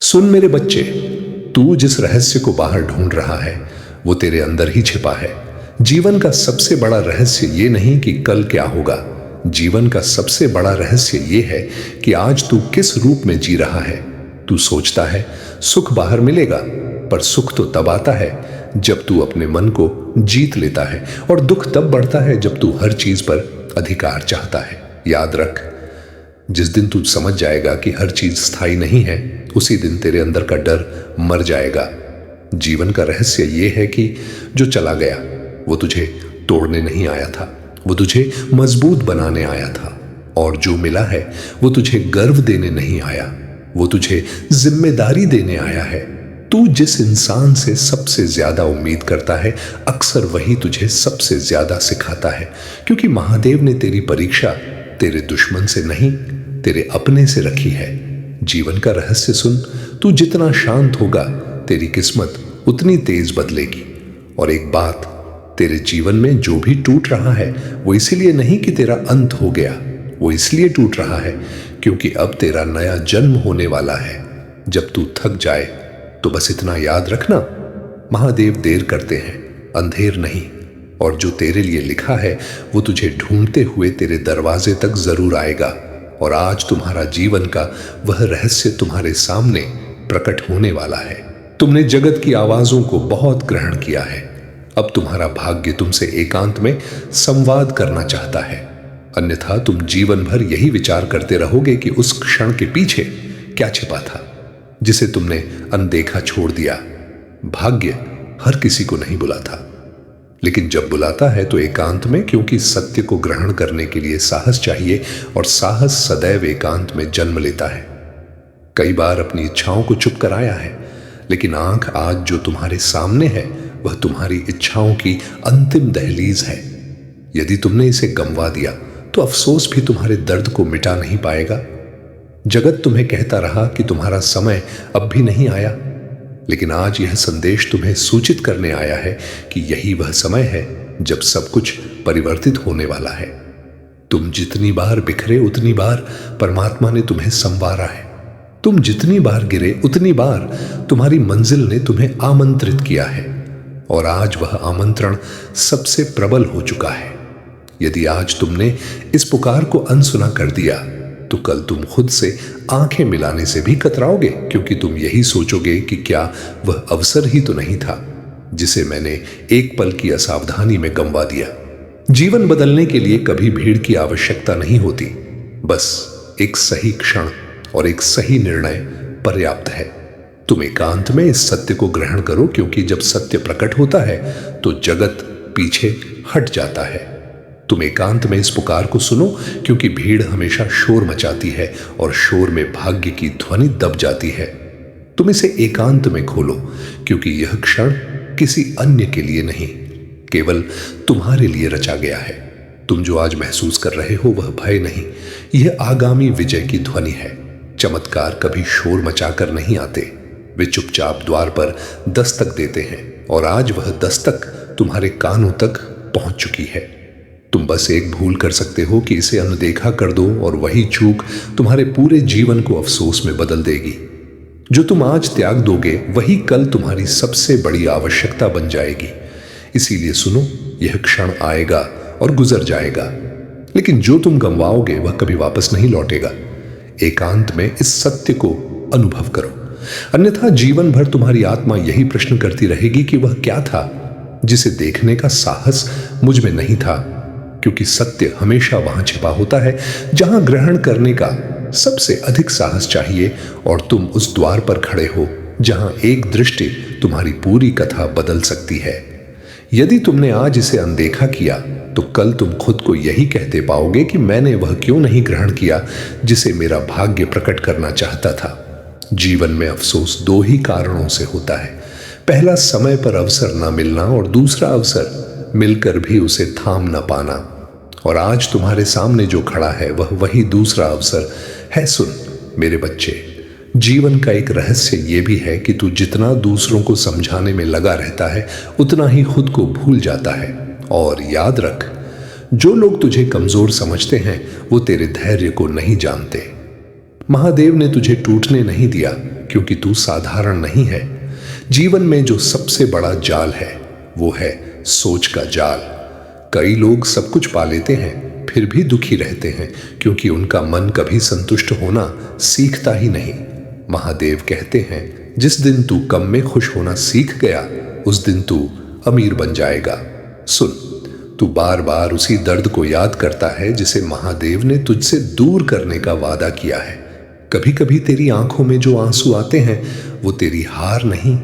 सुन मेरे बच्चे, तू जिस रहस्य को बाहर ढूंढ रहा है वो तेरे अंदर ही छिपा है। जीवन का सबसे बड़ा रहस्य ये नहीं कि कल क्या होगा। जीवन का सबसे बड़ा रहस्य ये है कि आज तू किस रूप में जी रहा है। तू सोचता है सुख बाहर मिलेगा, पर सुख तो तब आता है जब तू अपने मन को जीत लेता है, और दुख तब बढ़ता है जब तू हर चीज पर अधिकार चाहता है। याद रख, जिस दिन तू समझ जाएगा कि हर चीज स्थायी नहीं है, उसी दिन तेरे अंदर का डर मर जाएगा। जीवन का रहस्य यह है कि जो चला गया वो तुझे तोड़ने नहीं आया था, वो तुझे मजबूत बनाने आया था। और जो मिला है वो तुझे गर्व देने नहीं आया, वो तुझे जिम्मेदारी देने आया है। तू जिस इंसान से सबसे ज्यादा उम्मीद करता है, अक्सर वही तुझे सबसे ज्यादा सिखाता है, क्योंकि महादेव ने तेरी परीक्षा तेरे दुश्मन से नहीं, तेरे अपने से रखी है। जीवन का रहस्य सुन, तू जितना शांत होगा तेरी किस्मत उतनी तेज बदलेगी। और एक बात, तेरे जीवन में जो भी टूट रहा है वो इसलिए नहीं कि तेरा अंत हो गया, वो इसलिए टूट रहा है क्योंकि अब तेरा नया जन्म होने वाला है। जब तू थक जाए तो बस इतना याद रखना, महादेव देर करते हैं, अंधेर नहीं। और जो तेरे लिए लिखा है वो तुझे ढूंढते हुए तेरे दरवाजे तक जरूर आएगा। और आज तुम्हारा जीवन का वह रहस्य तुम्हारे सामने प्रकट होने वाला है। तुमने जगत की आवाजों को बहुत ग्रहण किया है, अब तुम्हारा भाग्य तुमसे एकांत में संवाद करना चाहता है। अन्यथा तुम जीवन भर यही विचार करते रहोगे कि उस क्षण के पीछे क्या छिपा था जिसे तुमने अनदेखा छोड़ दिया। भाग्य हर किसी को नहीं बुलाता, लेकिन जब बुलाता है तो एकांत में, क्योंकि सत्य को ग्रहण करने के लिए साहस चाहिए, और साहस सदैव एकांत में जन्म लेता है। कई बार अपनी इच्छाओं को चुप कराया है, लेकिन आंख आज जो तुम्हारे सामने है वह तुम्हारी इच्छाओं की अंतिम दहलीज है। यदि तुमने इसे गंवा दिया तो अफसोस भी तुम्हारे दर्द को मिटा नहीं पाएगा। जगत तुम्हें कहता रहा कि तुम्हारा समय अब भी नहीं आया, लेकिन आज यह संदेश तुम्हें सूचित करने आया है कि यही वह समय है जब सब कुछ परिवर्तित होने वाला है। तुम जितनी बार बिखरे उतनी बार परमात्मा ने तुम्हें संवारा है। तुम जितनी बार गिरे उतनी बार तुम्हारी मंजिल ने तुम्हें आमंत्रित किया है, और आज वह आमंत्रण सबसे प्रबल हो चुका है। यदि आज तुमने इस पुकार को अनसुना कर दिया तो कल तुम खुद से आंखें मिलाने से भी कतराओगे, क्योंकि तुम यही सोचोगे कि क्या वह अवसर ही तो नहीं था जिसे मैंने एक पल की असावधानी में गंवा दिया। जीवन बदलने के लिए कभी भीड़ की आवश्यकता नहीं होती, बस एक सही क्षण और एक सही निर्णय पर्याप्त है। तुम एकांत में इस सत्य को ग्रहण करो, क्योंकि जब सत्य प्रकट होता है तो जगत पीछे हट जाता है। तुम एकांत में इस पुकार को सुनो, क्योंकि भीड़ हमेशा शोर मचाती है और शोर में भाग्य की ध्वनि दब जाती है। तुम इसे एकांत में खोलो, क्योंकि यह क्षण किसी अन्य के लिए नहीं, केवल तुम्हारे लिए रचा गया है। तुम जो आज महसूस कर रहे हो वह भय नहीं, यह आगामी विजय की ध्वनि है। चमत्कार कभी शोर मचाकर नहीं आते, वे चुपचाप द्वार पर दस्तक देते हैं, और आज वह दस्तक तुम्हारे कानों तक पहुंच चुकी है। तुम बस एक भूल कर सकते हो कि इसे अनदेखा कर दो, और वही चूक तुम्हारे पूरे जीवन को अफसोस में बदल देगी। जो तुम आज त्याग दोगे वही कल तुम्हारी सबसे बड़ी आवश्यकता बन जाएगी। इसीलिए सुनो, यह क्षण आएगा और गुजर जाएगा, लेकिन जो तुम गंवाओगे वह कभी वापस नहीं लौटेगा। एकांत में इस सत्य को अनुभव करो, अन्यथा जीवन भर तुम्हारी आत्मा यही प्रश्न करती रहेगी कि वह क्या था जिसे देखने का साहस मुझ में नहीं था। क्योंकि सत्य हमेशा वहां छिपा होता है जहां ग्रहण करने का सबसे अधिक साहस चाहिए, और तुम उस द्वार पर खड़े हो जहां एक दृष्टि तुम्हारी पूरी कथा बदल सकती है। यदि तुमने आज इसे अनदेखा किया तो कल तुम खुद को यही कहते पाओगे कि मैंने वह क्यों नहीं ग्रहण किया जिसे मेरा भाग्य प्रकट करना चाहता था। जीवन में अफसोस दो ही कारणों से होता है, पहला समय पर अवसर न मिलना, और दूसरा अवसर मिलकर भी उसे थाम न पाना। और आज तुम्हारे सामने जो खड़ा है वह वही दूसरा अवसर है। सुन मेरे बच्चे, जीवन का एक रहस्य यह भी है कि तू जितना दूसरों को समझाने में लगा रहता है उतना ही खुद को भूल जाता है। और याद रख, जो लोग तुझे कमजोर समझते हैं वो तेरे धैर्य को नहीं जानते। महादेव ने तुझे टूटने नहीं दिया, क्योंकि तू साधारण नहीं है। जीवन में जो सबसे बड़ा जाल है वो है सोच का जाल। कई लोग सब कुछ पा लेते हैं फिर भी दुखी रहते हैं क्योंकि उनका मन कभी संतुष्ट होना सीखता ही नहीं। महादेव कहते हैं, जिस दिन तू कम में खुश होना सीख गया उस दिन तू अमीर बन जाएगा। सुन, तू बार बार उसी दर्द को याद करता है जिसे महादेव ने तुझसे दूर करने का वादा किया है। कभी कभी तेरी आंखों में जो आंसू आते हैं वो तेरी हार नहीं,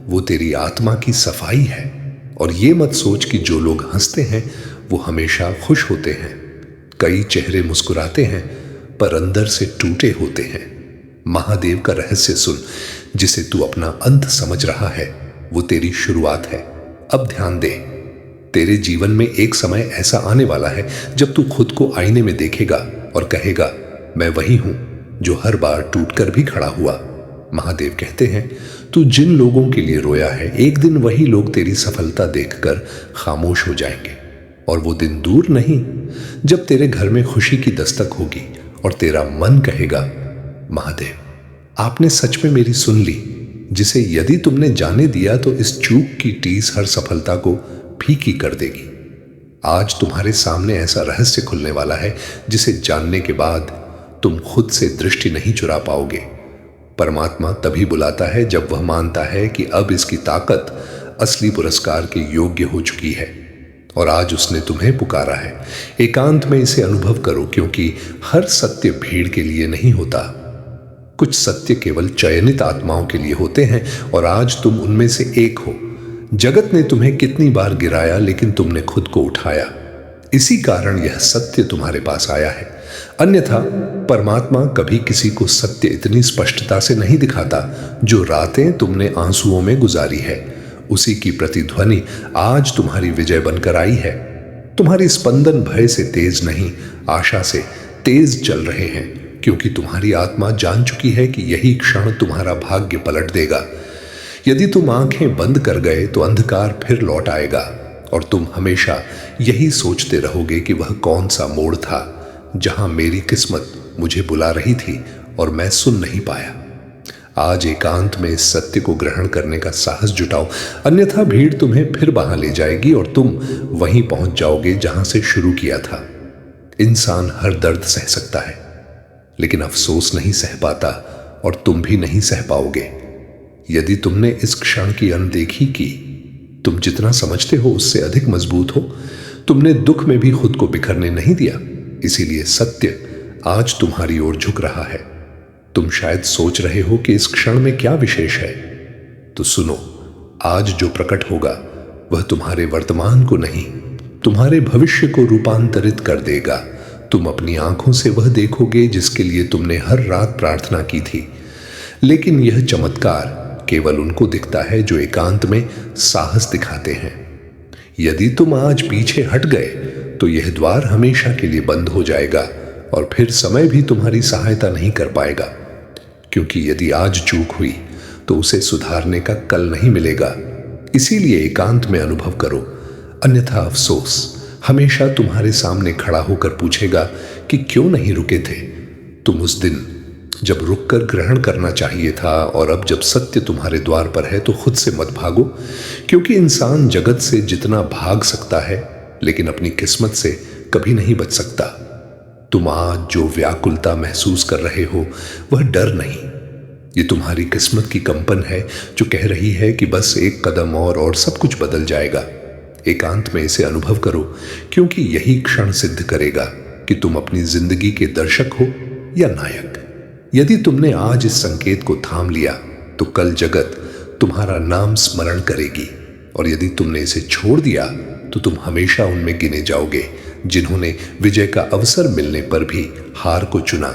वो तेरी आत्मा की सफाई है। और ये मत सोच कि जो लोग हंसते हैं वो हमेशा खुश होते हैं। कई चेहरे मुस्कुराते हैं पर अंदर से टूटे होते हैं। महादेव का रहस्य सुन, जिसे तू अपना अंत समझ रहा है वो तेरी शुरुआत है। अब ध्यान दे, तेरे जीवन में एक समय ऐसा आने वाला है जब तू खुद को आईने में देखेगा और कहेगा, मैं वही हूं जो हर बार टूटकर भी खड़ा हुआ। महादेव कहते हैं, तू जिन लोगों के लिए रोया है एक दिन वही लोग तेरी सफलता देखकर खामोश हो जाएंगे। और वो दिन दूर नहीं जब तेरे घर में खुशी की दस्तक होगी और तेरा मन कहेगा, महादेव, आपने सच में मेरी सुन ली, जिसे यदि तुमने जाने दिया तो इस चूक की टीस हर सफलता को फीकी कर देगी। आज तुम्हारे सामने ऐसा रहस्य खुलने वाला है जिसे जानने के बाद तुम खुद से दृष्टि नहीं चुरा पाओगे। परमात्मा तभी बुलाता है जब वह मानता है कि अब इसकी ताकत असली पुरस्कार के योग्य हो चुकी है। और आज उसने तुम्हें पुकारा है। एकांत में इसे अनुभव करो, क्योंकि हर सत्य भीड़ के लिए नहीं होता। कुछ सत्य केवल चयनित आत्माओं के लिए होते हैं और आज तुम उनमें से एक हो। जगत ने तुम्हें कितनी बार गिराया लेकिन तुमने खुद को उठाया। इसी कारण यह सत्य तुम्हारे पास आया है। अन्यथा परमात्मा कभी किसी को सत्य इतनी स्पष्टता से नहीं दिखाता। जो रातें तुमने आंसुओं में गुजारी है उसी की प्रतिध्वनि आज तुम्हारी विजय बनकर आई है। तुम्हारी स्पंदन भय से तेज नहीं, आशा से तेज चल रहे हैं, क्योंकि तुम्हारी आत्मा जान चुकी है कि यही क्षण तुम्हारा भाग्य पलट देगा। यदि तुम आंखें बंद कर गए तो अंधकार फिर लौट आएगा और तुम हमेशा यही सोचते रहोगे कि वह कौन सा मोड़ था जहां मेरी किस्मत मुझे बुला रही थी और मैं सुन नहीं पाया। आज एकांत में इस सत्य को ग्रहण करने का साहस जुटाओ, अन्यथा भीड़ तुम्हें फिर वहां ले जाएगी और तुम वहीं पहुंच जाओगे जहां से शुरू किया था। इंसान हर दर्द सह सकता है लेकिन अफसोस नहीं सह पाता, और तुम भी नहीं सह पाओगे यदि तुमने इस क्षण की अनदेखी की। तुम जितना समझते हो उससे अधिक मजबूत हो। तुमने दुख में भी खुद को बिखरने नहीं दिया, इसीलिए सत्य आज तुम्हारी ओर झुक रहा है। तुम शायद सोच रहे हो कि इस क्षण में क्या विशेष है, तो सुनो, आज जो प्रकट होगा वह तुम्हारे वर्तमान को नहीं, तुम्हारे भविष्य को रूपांतरित कर देगा। तुम अपनी आंखों से वह देखोगे जिसके लिए तुमने हर रात प्रार्थना की थी। लेकिन यह चमत्कार केवल उनको दिखता है जो एकांत में साहस दिखाते हैं। यदि तुम आज पीछे हट गए तो यह द्वार हमेशा के लिए बंद हो जाएगा और फिर समय भी तुम्हारी सहायता नहीं कर पाएगा, क्योंकि यदि आज चूक हुई तो उसे सुधारने का कल नहीं मिलेगा। इसीलिए एकांत में अनुभव करो, अन्यथा अफसोस हमेशा तुम्हारे सामने खड़ा होकर पूछेगा कि क्यों नहीं रुके थे तुम उस दिन जब रुककर ग्रहण करना चाहिए था। और अब जब सत्य तुम्हारे द्वार पर है तो खुद से मत भागो, क्योंकि इंसान जगत से जितना भाग सकता है लेकिन अपनी किस्मत से कभी नहीं बच सकता। तुम आज जो व्याकुलता महसूस कर रहे हो वह डर नहीं, ये तुम्हारी किस्मत की कंपन है जो कह रही है कि बस एक कदम और सब कुछ बदल जाएगा। एकांत में इसे अनुभव करो, क्योंकि यही क्षण सिद्ध करेगा कि तुम अपनी जिंदगी के दर्शक हो या नायक। यदि तुमने आज इस संकेत को थाम लिया तो कल जगत तुम्हारा नाम स्मरण करेगी, और यदि तुमने इसे छोड़ दिया तो तुम हमेशा उनमें गिने जाओगे जिन्होंने विजय का अवसर मिलने पर भी हार को चुना।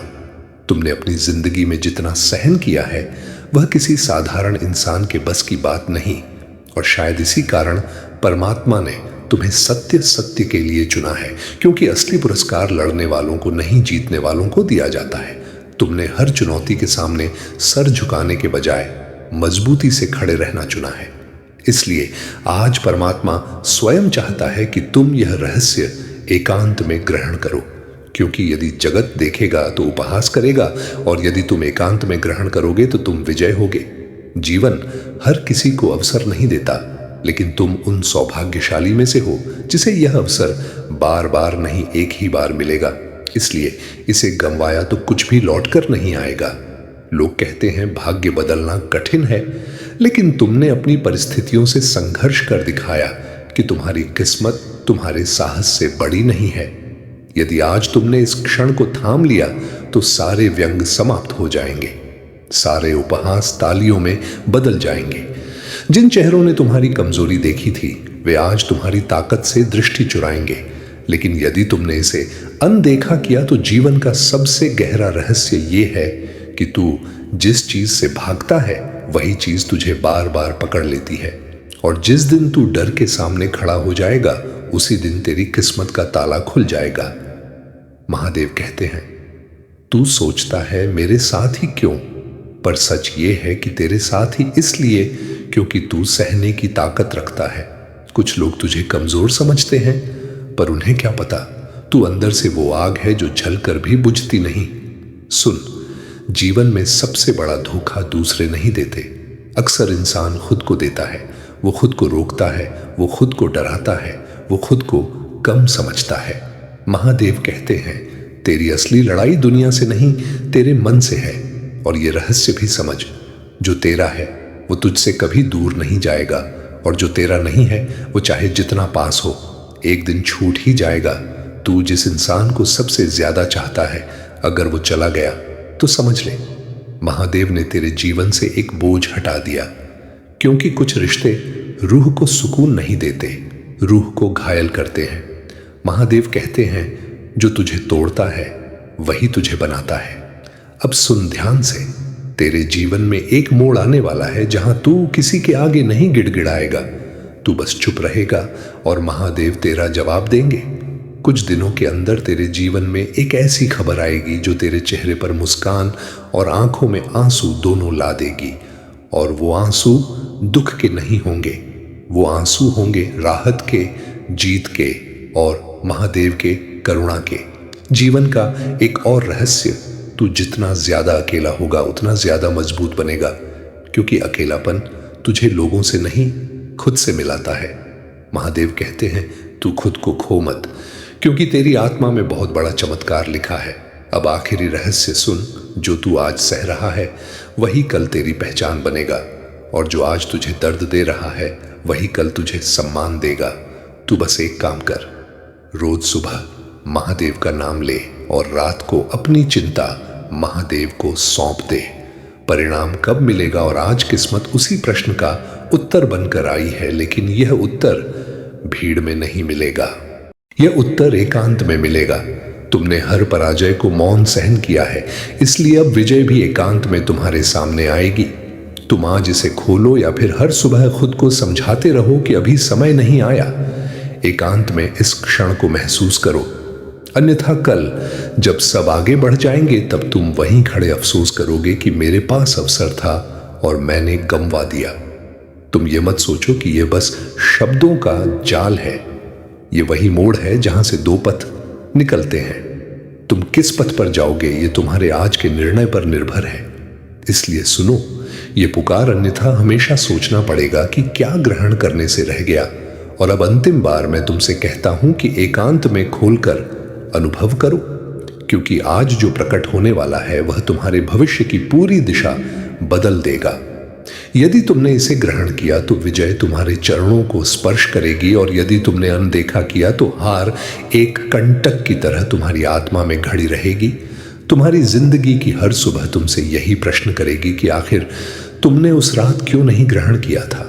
तुमने अपनी जिंदगी में जितना सहन किया है वह किसी साधारण इंसान के बस की बात नहीं, और शायद इसी कारण परमात्मा ने तुम्हें सत्य सत्य के लिए चुना है, क्योंकि असली पुरस्कार लड़ने वालों को नहीं, जीतने वालों को दिया जाता है। तुमने हर चुनौती के सामने सर झुकाने के बजाय मजबूती से खड़े रहना चुना है। इसलिए आज परमात्मा स्वयं चाहता है कि तुम यह रहस्य एकांत में ग्रहण करो, क्योंकि यदि जगत देखेगा तो उपहास करेगा, और यदि तुम एकांत में ग्रहण करोगे तो तुम विजय होगे। जीवन हर किसी को अवसर नहीं देता, लेकिन तुम उन सौभाग्यशाली में से हो जिसे यह अवसर बार बार नहीं, एक ही बार मिलेगा। इसलिए इसे गंवाया तो कुछ भी लौटकर नहीं आएगा। लोग कहते हैं भाग्य बदलना कठिन है, लेकिन तुमने अपनी परिस्थितियों से संघर्ष कर दिखाया कि तुम्हारी किस्मत तुम्हारे साहस से बड़ी नहीं है। यदि आज तुमने इस क्षण को थाम लिया तो सारे व्यंग समाप्त हो जाएंगे, सारे उपहास तालियों में बदल जाएंगे। जिन चेहरों ने तुम्हारी कमजोरी देखी थी वे आज तुम्हारी ताकत से दृष्टि चुराएंगे, लेकिन यदि तुमने इसे अनदेखा किया तो जीवन का सबसे गहरा रहस्य ये है कि तू जिस चीज से भागता है वही चीज तुझे बार बार पकड़ लेती है, और जिस दिन तू डर के सामने खड़ा हो जाएगा उसी दिन तेरी किस्मत का ताला खुल जाएगा। महादेव कहते हैं, तू सोचता है मेरे साथ ही क्यों, पर सच ये है कि तेरे साथ ही इसलिए क्योंकि तू सहने की ताकत रखता है। कुछ लोग तुझे कमजोर समझते हैं, पर उन्हें क्या पता तू अंदर से वो आग है जो जलकर भी बुझती नहीं। सुन, जीवन में सबसे बड़ा धोखा दूसरे नहीं देते, अक्सर इंसान खुद को देता है। वो खुद को रोकता है, वो खुद को डराता है, वो खुद को कम समझता है। महादेव कहते हैं, तेरी असली लड़ाई दुनिया से नहीं तेरे मन से है, और ये रहस्य भी समझ, जो तेरा है वो तुझसे कभी दूर नहीं जाएगा, और जो तेरा नहीं है वो चाहे जितना पास हो एक दिन छूट ही जाएगा। तू जिस इंसान को सबसे ज्यादा चाहता है अगर वो चला गया तो समझ ले महादेव ने तेरे जीवन से एक बोझ हटा दिया, क्योंकि कुछ रिश्ते रूह को सुकून नहीं देते, रूह को घायल करते हैं। महादेव कहते हैं, जो तुझे तोड़ता है वही तुझे बनाता है। अब सुन ध्यान से, तेरे जीवन में एक मोड़ आने वाला है जहां तू किसी के आगे नहीं गिड़गिड़ाएगा, तू बस चुप रहेगा और महादेव तेरा जवाब देंगे। कुछ दिनों के अंदर तेरे जीवन में एक ऐसी खबर आएगी जो तेरे चेहरे पर मुस्कान और आंखों में आंसू दोनों ला देगी, और वो आंसू दुख के नहीं होंगे, वो आंसू होंगे राहत के, जीत के और महादेव के करुणा के। जीवन का एक और रहस्य, तू जितना ज्यादा अकेला होगा उतना ज्यादा मजबूत बनेगा, क्योंकि अकेलापन तुझे लोगों से नहीं खुद से मिलाता है। महादेव कहते हैं, तू खुद को खो मत, क्योंकि तेरी आत्मा में बहुत बड़ा चमत्कार लिखा है। अब आखिरी रहस्य सुन, जो तू आज सह रहा है वही कल तेरी पहचान बनेगा, और जो आज तुझे दर्द दे रहा है वही कल तुझे सम्मान देगा। तू बस एक काम कर, रोज सुबह महादेव का नाम ले और रात को अपनी चिंता महादेव को सौंप दे। परिणाम कब मिलेगा और आज किस्मत उसी प्रश्न का उत्तर बनकर आई है, लेकिन यह उत्तर भीड़ में नहीं मिलेगा, यह उत्तर एकांत में मिलेगा। तुमने हर पराजय को मौन सहन किया है, इसलिए अब विजय भी एकांत में तुम्हारे सामने आएगी। तुम आज इसे खोलो या फिर हर सुबह खुद को समझाते रहो कि अभी समय नहीं आया। एकांत में इस क्षण को महसूस करो, अन्यथा कल जब सब आगे बढ़ जाएंगे तब तुम वहीं खड़े अफसोस करोगे कि मेरे पास अवसर था और मैंने गंवा दिया। तुम ये मत सोचो कि यह बस शब्दों का जाल है, ये वही मोड़ है जहां से दो पथ निकलते हैं। तुम किस पथ पर जाओगे ये तुम्हारे आज के निर्णय पर निर्भर है। इसलिए सुनो ये पुकार, अन्यथा हमेशा सोचना पड़ेगा कि क्या ग्रहण करने से रह गया। और अब अंतिम बार मैं तुमसे कहता हूं कि एकांत में खोलकर अनुभव करो, क्योंकि आज जो प्रकट होने वाला है वह तुम्हारे भविष्य की पूरी दिशा बदल देगा। यदि तुमने इसे ग्रहण किया तो विजय तुम्हारे चरणों को स्पर्श करेगी, और यदि तुमने अनदेखा किया तो हार एक कंटक की तरह तुम्हारी आत्मा में घड़ी रहेगी। तुम्हारी जिंदगी की हर सुबह तुमसे यही प्रश्न करेगी कि आखिर तुमने उस रात क्यों नहीं ग्रहण किया था।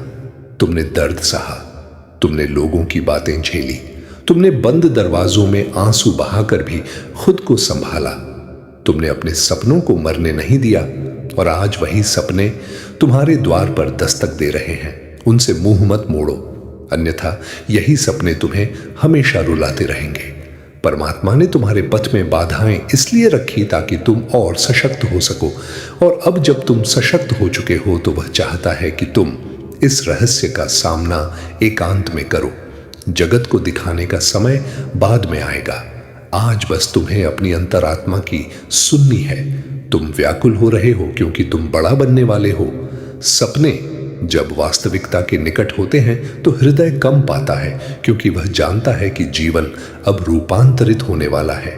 तुमने दर्द सहा, तुमने लोगों की बातें झेली, तुमने बंद दरवाजों में आंसू बहाकर भी खुद को संभाला, तुमने अपने सपनों को मरने नहीं दिया, और आज वही सपने तुम्हारे द्वार पर दस्तक दे रहे हैं। उनसे मुंह मत मोड़ो, अन्यथा यही सपने तुम्हें हमेशा रुलाते रहेंगे। परमात्मा ने तुम्हारे पथ में बाधाएं इसलिए रखी ताकि तुम और सशक्त हो सको, और अब जब तुम सशक्त हो चुके हो तो वह चाहता है कि तुम इस रहस्य का सामना एकांत में करो। जगत को दिखाने का समय बाद में आएगा। आज बस तुम्हें अपनी अंतरात्मा की सुननी है। तुम व्याकुल हो रहे हो क्योंकि तुम बड़ा बनने वाले हो। सपने जब वास्तविकता के निकट होते हैं तो हृदय कम पाता है, क्योंकि वह जानता है कि जीवन अब रूपांतरित होने वाला है।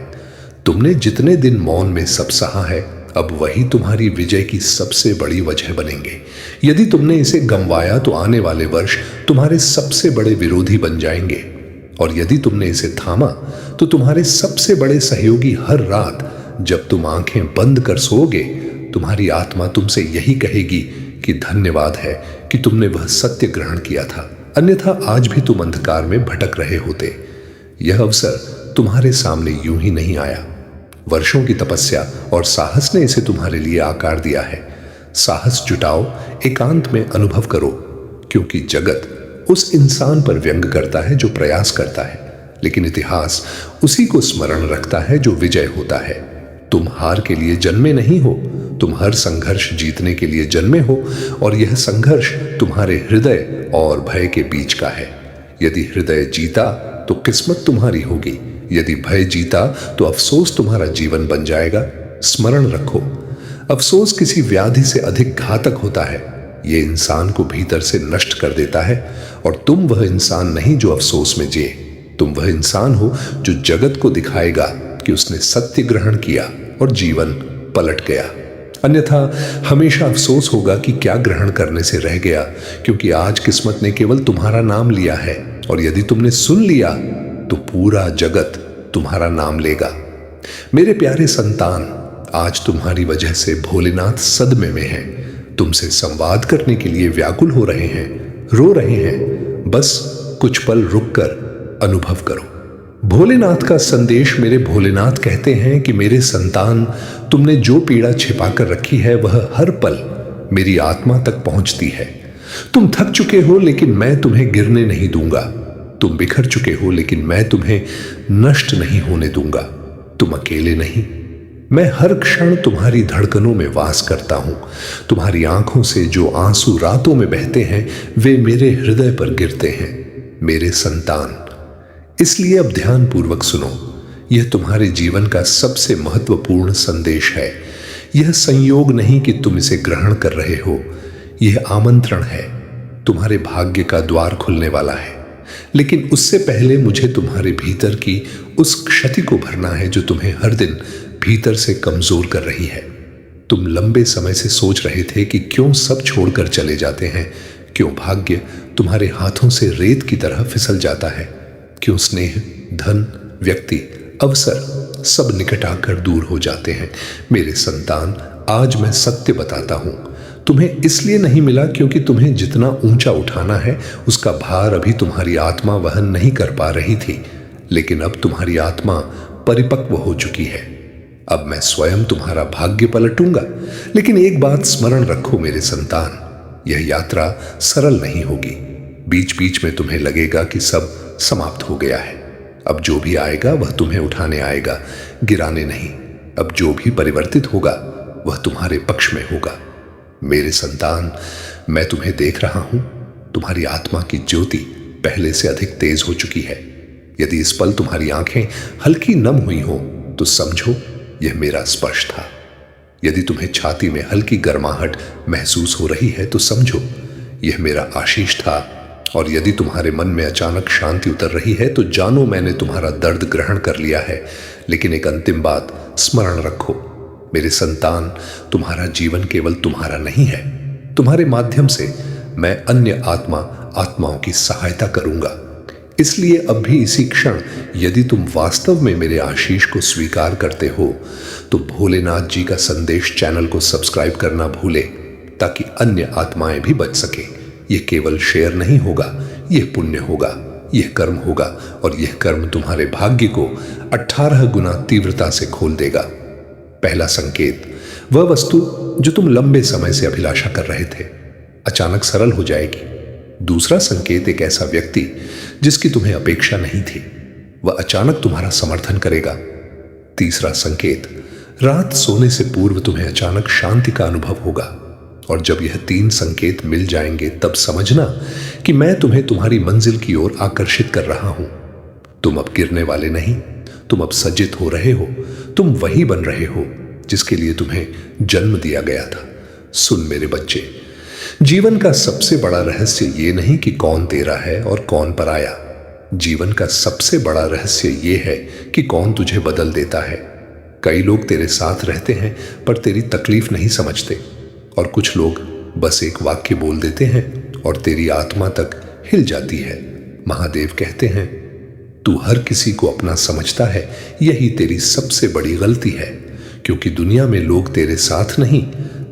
तुमने जितने दिन मौन में सब सहा है, अब वही तुम्हारी विजय की सबसे बड़ी वजह बनेंगे। यदि तुमने इसे गंवाया तो आने वाले वर्ष तुम्हारे सबसे बड़े विरोधी बन जाएंगे, और यदि तुमने इसे थामा तो तुम्हारे सबसे बड़े सहयोगी हर रात जब तुम आंखें बंद कर सोओगे, तुम्हारी आत्मा तुमसे यही कहेगी कि धन्यवाद है कि तुमने वह सत्य ग्रहण किया था, अन्यथा आज भी तुम अंधकार में भटक रहे होते। यह अवसर तुम्हारे सामने यूं ही नहीं आया। वर्षों की तपस्या और साहस ने इसे तुम्हारे लिए आकार दिया है। साहस जुटाओ, एकांत में अनुभव करो, क्योंकि जगत उस इंसान पर व्यंग करता है जो प्रयास करता है, लेकिन इतिहास उसी को स्मरण रखता है जो विजय होता है। तुम हार के लिए जन्मे नहीं हो, तुम हर संघर्ष जीतने के लिए जन्मे हो, और यह संघर्ष तुम्हारे हृदय और भय के बीच का है। यदि हृदय जीता तो किस्मत तुम्हारी होगी, यदि भय जीता तो अफसोस तुम्हारा जीवन बन जाएगा। स्मरण रखो, अफसोस किसी व्याधि से अधिक घातक होता है। यह इंसान को भीतर से नष्ट कर देता है, और तुम वह इंसान नहीं जो अफसोस में जिए। तुम वह इंसान हो जो जगत को दिखाएगा कि उसने सत्य ग्रहण किया और जीवन पलट गया। अन्यथा हमेशा अफसोस होगा कि क्या ग्रहण करने से रह गया, क्योंकि आज किस्मत ने केवल तुम्हारा नाम लिया है, और यदि तुमने सुन लिया तो पूरा जगत तुम्हारा नाम लेगा। मेरे प्यारे संतान, आज तुम्हारी वजह से भोलेनाथ सदमे में हैं, तुमसे संवाद करने के लिए व्याकुल हो रहे हैं, रो रहे हैं। बस कुछ पल रुककर अनुभव करो। भोलेनाथ का संदेश। मेरे भोलेनाथ कहते हैं कि मेरे संतान, तुमने जो पीड़ा छिपाकर रखी है वह हर पल मेरी आत्मा तक पहुंचती है। तुम थक चुके हो, लेकिन मैं तुम्हें गिरने नहीं दूंगा। तुम बिखर चुके हो, लेकिन मैं तुम्हें नष्ट नहीं होने दूंगा। तुम अकेले नहीं, मैं हर क्षण तुम्हारी धड़कनों में वास करता हूं। तुम्हारी आंखों से जो आंसू रातों में बहते हैं वे मेरे हृदय पर गिरते हैं। मेरे संतान, इसलिए अब ध्यानपूर्वक सुनो। यह तुम्हारे जीवन का सबसे महत्वपूर्ण संदेश है। यह संयोग नहीं कि तुम इसे ग्रहण कर रहे हो, यह आमंत्रण है। तुम्हारे भाग्य का द्वार खुलने वाला है, लेकिन उससे पहले मुझे तुम्हारे भीतर की उस क्षति को भरना है जो तुम्हें हर दिन भीतर से कमजोर कर रही है। तुम लंबे समय से सोच रहे थे कि क्यों सब छोड़कर चले जाते हैं, क्यों भाग्य तुम्हारे हाथों से रेत की तरह फिसल जाता है, क्यों स्नेह, धन, व्यक्ति, अवसर सब निकट आकर दूर हो जाते हैं। मेरे संतान, आज मैं सत्य बताता हूं। तुम्हें इसलिए नहीं मिला क्योंकि तुम्हें जितना ऊंचा उठाना है उसका भार अभी तुम्हारी आत्मा वहन नहीं कर पा रही थी, लेकिन अब तुम्हारी आत्मा परिपक्व हो चुकी है। अब मैं स्वयं तुम्हारा भाग्य पलटूंगा। लेकिन एक बात स्मरण रखो मेरे संतान, यह यात्रा सरल नहीं होगी। बीच बीच में तुम्हें लगेगा कि सब समाप्त हो गया है। अब जो भी आएगा वह तुम्हें उठाने आएगा, गिराने नहीं। अब जो भी परिवर्तित होगा वह तुम्हारे पक्ष में होगा। मेरे संतान, मैं तुम्हें देख रहा हूं। तुम्हारी आत्मा की ज्योति पहले से अधिक तेज हो चुकी है। यदि इस पल तुम्हारी आंखें हल्की नम हुई हो तो समझो यह मेरा स्पर्श था। यदि तुम्हें छाती में हल्की गर्माहट महसूस हो रही है तो समझो यह मेरा आशीष था। और यदि तुम्हारे मन में अचानक शांति उतर रही है तो जानो मैंने तुम्हारा दर्द ग्रहण कर लिया है। लेकिन एक अंतिम बात स्मरण रखो मेरे संतान, तुम्हारा जीवन केवल तुम्हारा नहीं है। तुम्हारे माध्यम से मैं अन्य आत्माओं की सहायता करूंगा। इसलिए अब भी इसी क्षण यदि तुम वास्तव में मेरे आशीष को स्वीकार करते हो तो भोलेनाथ जी का संदेश चैनल को सब्सक्राइब करना भूले, ताकि अन्य आत्माएं भी बच सके। यह केवल शेयर नहीं होगा, यह पुण्य होगा, यह कर्म होगा, और यह कर्म तुम्हारे भाग्य को 18 गुना तीव्रता से खोल देगा। पहला संकेत, वह वस्तु जो तुम लंबे समय से अभिलाषा कर रहे थे अचानक सरल हो जाएगी। दूसरा संकेत, एक ऐसा व्यक्ति जिसकी तुम्हें अपेक्षा नहीं थी वह अचानक तुम्हारा समर्थन करेगा। तीसरा संकेत, रात सोने से पूर्व तुम्हें अचानक शांति का अनुभव होगा। और जब यह 3 संकेत मिल जाएंगे तब समझना कि मैं तुम्हें तुम्हारी मंजिल की ओर आकर्षित कर रहा हूं। तुम अब गिरने वाले नहीं, तुम अब सज्जित हो रहे हो, तुम वही बन रहे हो जिसके लिए तुम्हें जन्म दिया गया था। सुन मेरे बच्चे, जीवन का सबसे बड़ा रहस्य ये नहीं कि कौन तेरा है और कौन पराया। जीवन का सबसे बड़ा रहस्य ये है कि कौन तुझे बदल देता है। कई लोग तेरे साथ रहते हैं पर तेरी तकलीफ नहीं समझते, और कुछ लोग बस एक वाक्य बोल देते हैं और तेरी आत्मा तक हिल जाती है। महादेव कहते हैं, तू हर किसी को अपना समझता है, यही तेरी सबसे बड़ी गलती है, क्योंकि दुनिया में लोग तेरे साथ नहीं,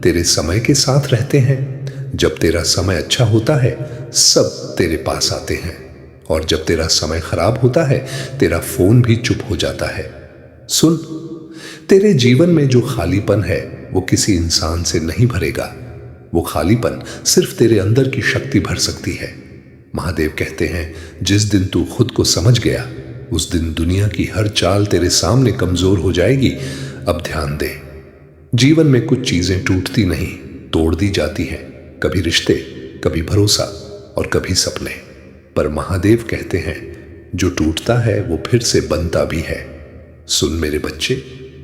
तेरे समय के साथ रहते हैं। जब तेरा समय अच्छा होता है सब तेरे पास आते हैं, और जब तेरा समय खराब होता है तेरा फोन भी चुप हो जाता है। सुन, तेरे जीवन में जो खालीपन है वो किसी इंसान से नहीं भरेगा। वो खालीपन सिर्फ तेरे अंदर की शक्ति भर सकती है। महादेव कहते हैं, जिस दिन तू खुद को समझ गया उस दिन दुनिया की हर चाल तेरे सामने कमजोर हो जाएगी। अब ध्यान दे, जीवन में कुछ चीजें टूटती नहीं, तोड़ दी जाती हैं। कभी रिश्ते, कभी भरोसा और कभी सपने। पर महादेव कहते हैं, जो टूटता है वो फिर से बनता भी है। सुन मेरे बच्चे,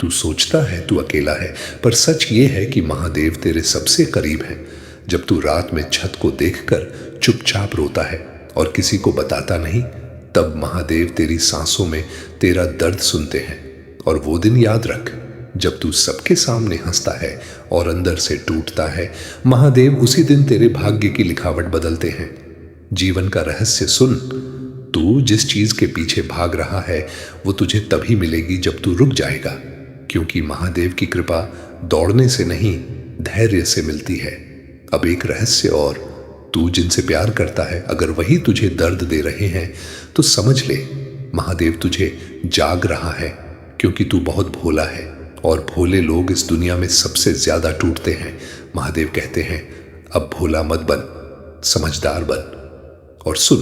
तू सोचता है तू अकेला है, पर सच ये है कि महादेव तेरे सबसे करीब हैं। जब तू रात में छत को देखकर चुपचाप रोता है और किसी को बताता नहीं, तब महादेव तेरी सांसों में तेरा दर्द सुनते हैं। और वो दिन याद रख, जब तू सबके सामने हंसता है और अंदर से टूटता है, महादेव उसी दिन तेरे भाग्य की लिखावट बदलते हैं। जीवन का रहस्य सुन, तू जिस चीज के पीछे भाग रहा है वो तुझे तभी मिलेगी जब तू रुक जाएगा, क्योंकि महादेव की कृपा दौड़ने से नहीं, धैर्य से मिलती है। अब एक रहस्य और, तू जिनसे प्यार करता है अगर वही तुझे दर्द दे रहे हैं तो समझ ले, महादेव तुझे जाग रहा है, क्योंकि तू बहुत भोला है और भोले लोग इस दुनिया में सबसे ज्यादा टूटते हैं। महादेव कहते हैं, अब भोला मत बन, समझदार बन। और सुन,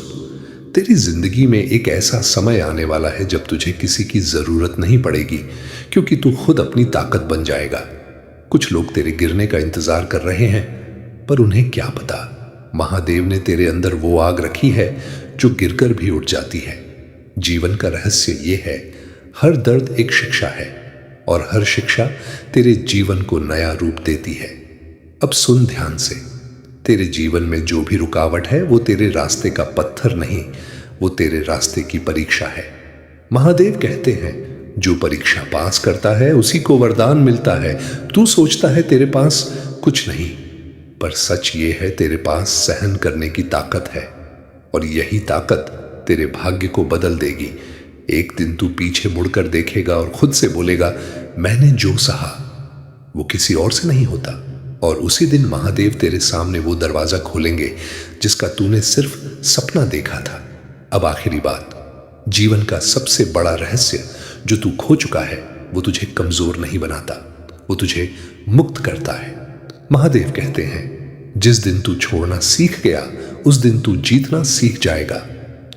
तेरी जिंदगी में एक ऐसा समय आने वाला है जब तुझे किसी की जरूरत नहीं पड़ेगी, क्योंकि तू खुद अपनी ताकत बन जाएगा। कुछ लोग तेरे गिरने का इंतजार कर रहे हैं, पर उन्हें क्या पता, महादेव ने तेरे अंदर वो आग रखी है जो गिरकर भी उठ जाती है। जीवन का रहस्य ये है, हर दर्द एक शिक्षा है और हर शिक्षा तेरे जीवन को नया रूप देती है। अब सुन ध्यान से, तेरे जीवन में जो भी रुकावट है वो तेरे रास्ते का पत्थर नहीं, वो तेरे रास्ते की परीक्षा है। महादेव कहते हैं, जो परीक्षा पास करता है उसी को वरदान मिलता है। तू सोचता है तेरे पास कुछ नहीं, पर सच ये है तेरे पास सहन करने की ताकत है, और यही ताकत तेरे भाग्य को बदल देगी। एक दिन तू पीछे मुड़कर देखेगा और खुद से बोलेगा, मैंने जो सहा वो किसी और से नहीं होता। और उसी दिन महादेव तेरे सामने वो दरवाजा खोलेंगे जिसका तूने सिर्फ सपना देखा था। अब आखिरी बात, जीवन का सबसे बड़ा रहस्य जो तू खो चुका है वो तुझे कमजोर नहीं बनाता, वो तुझे मुक्त करता है। महादेव कहते हैं, जिस दिन तू छोड़ना सीख गया उस दिन तू जीतना सीख जाएगा।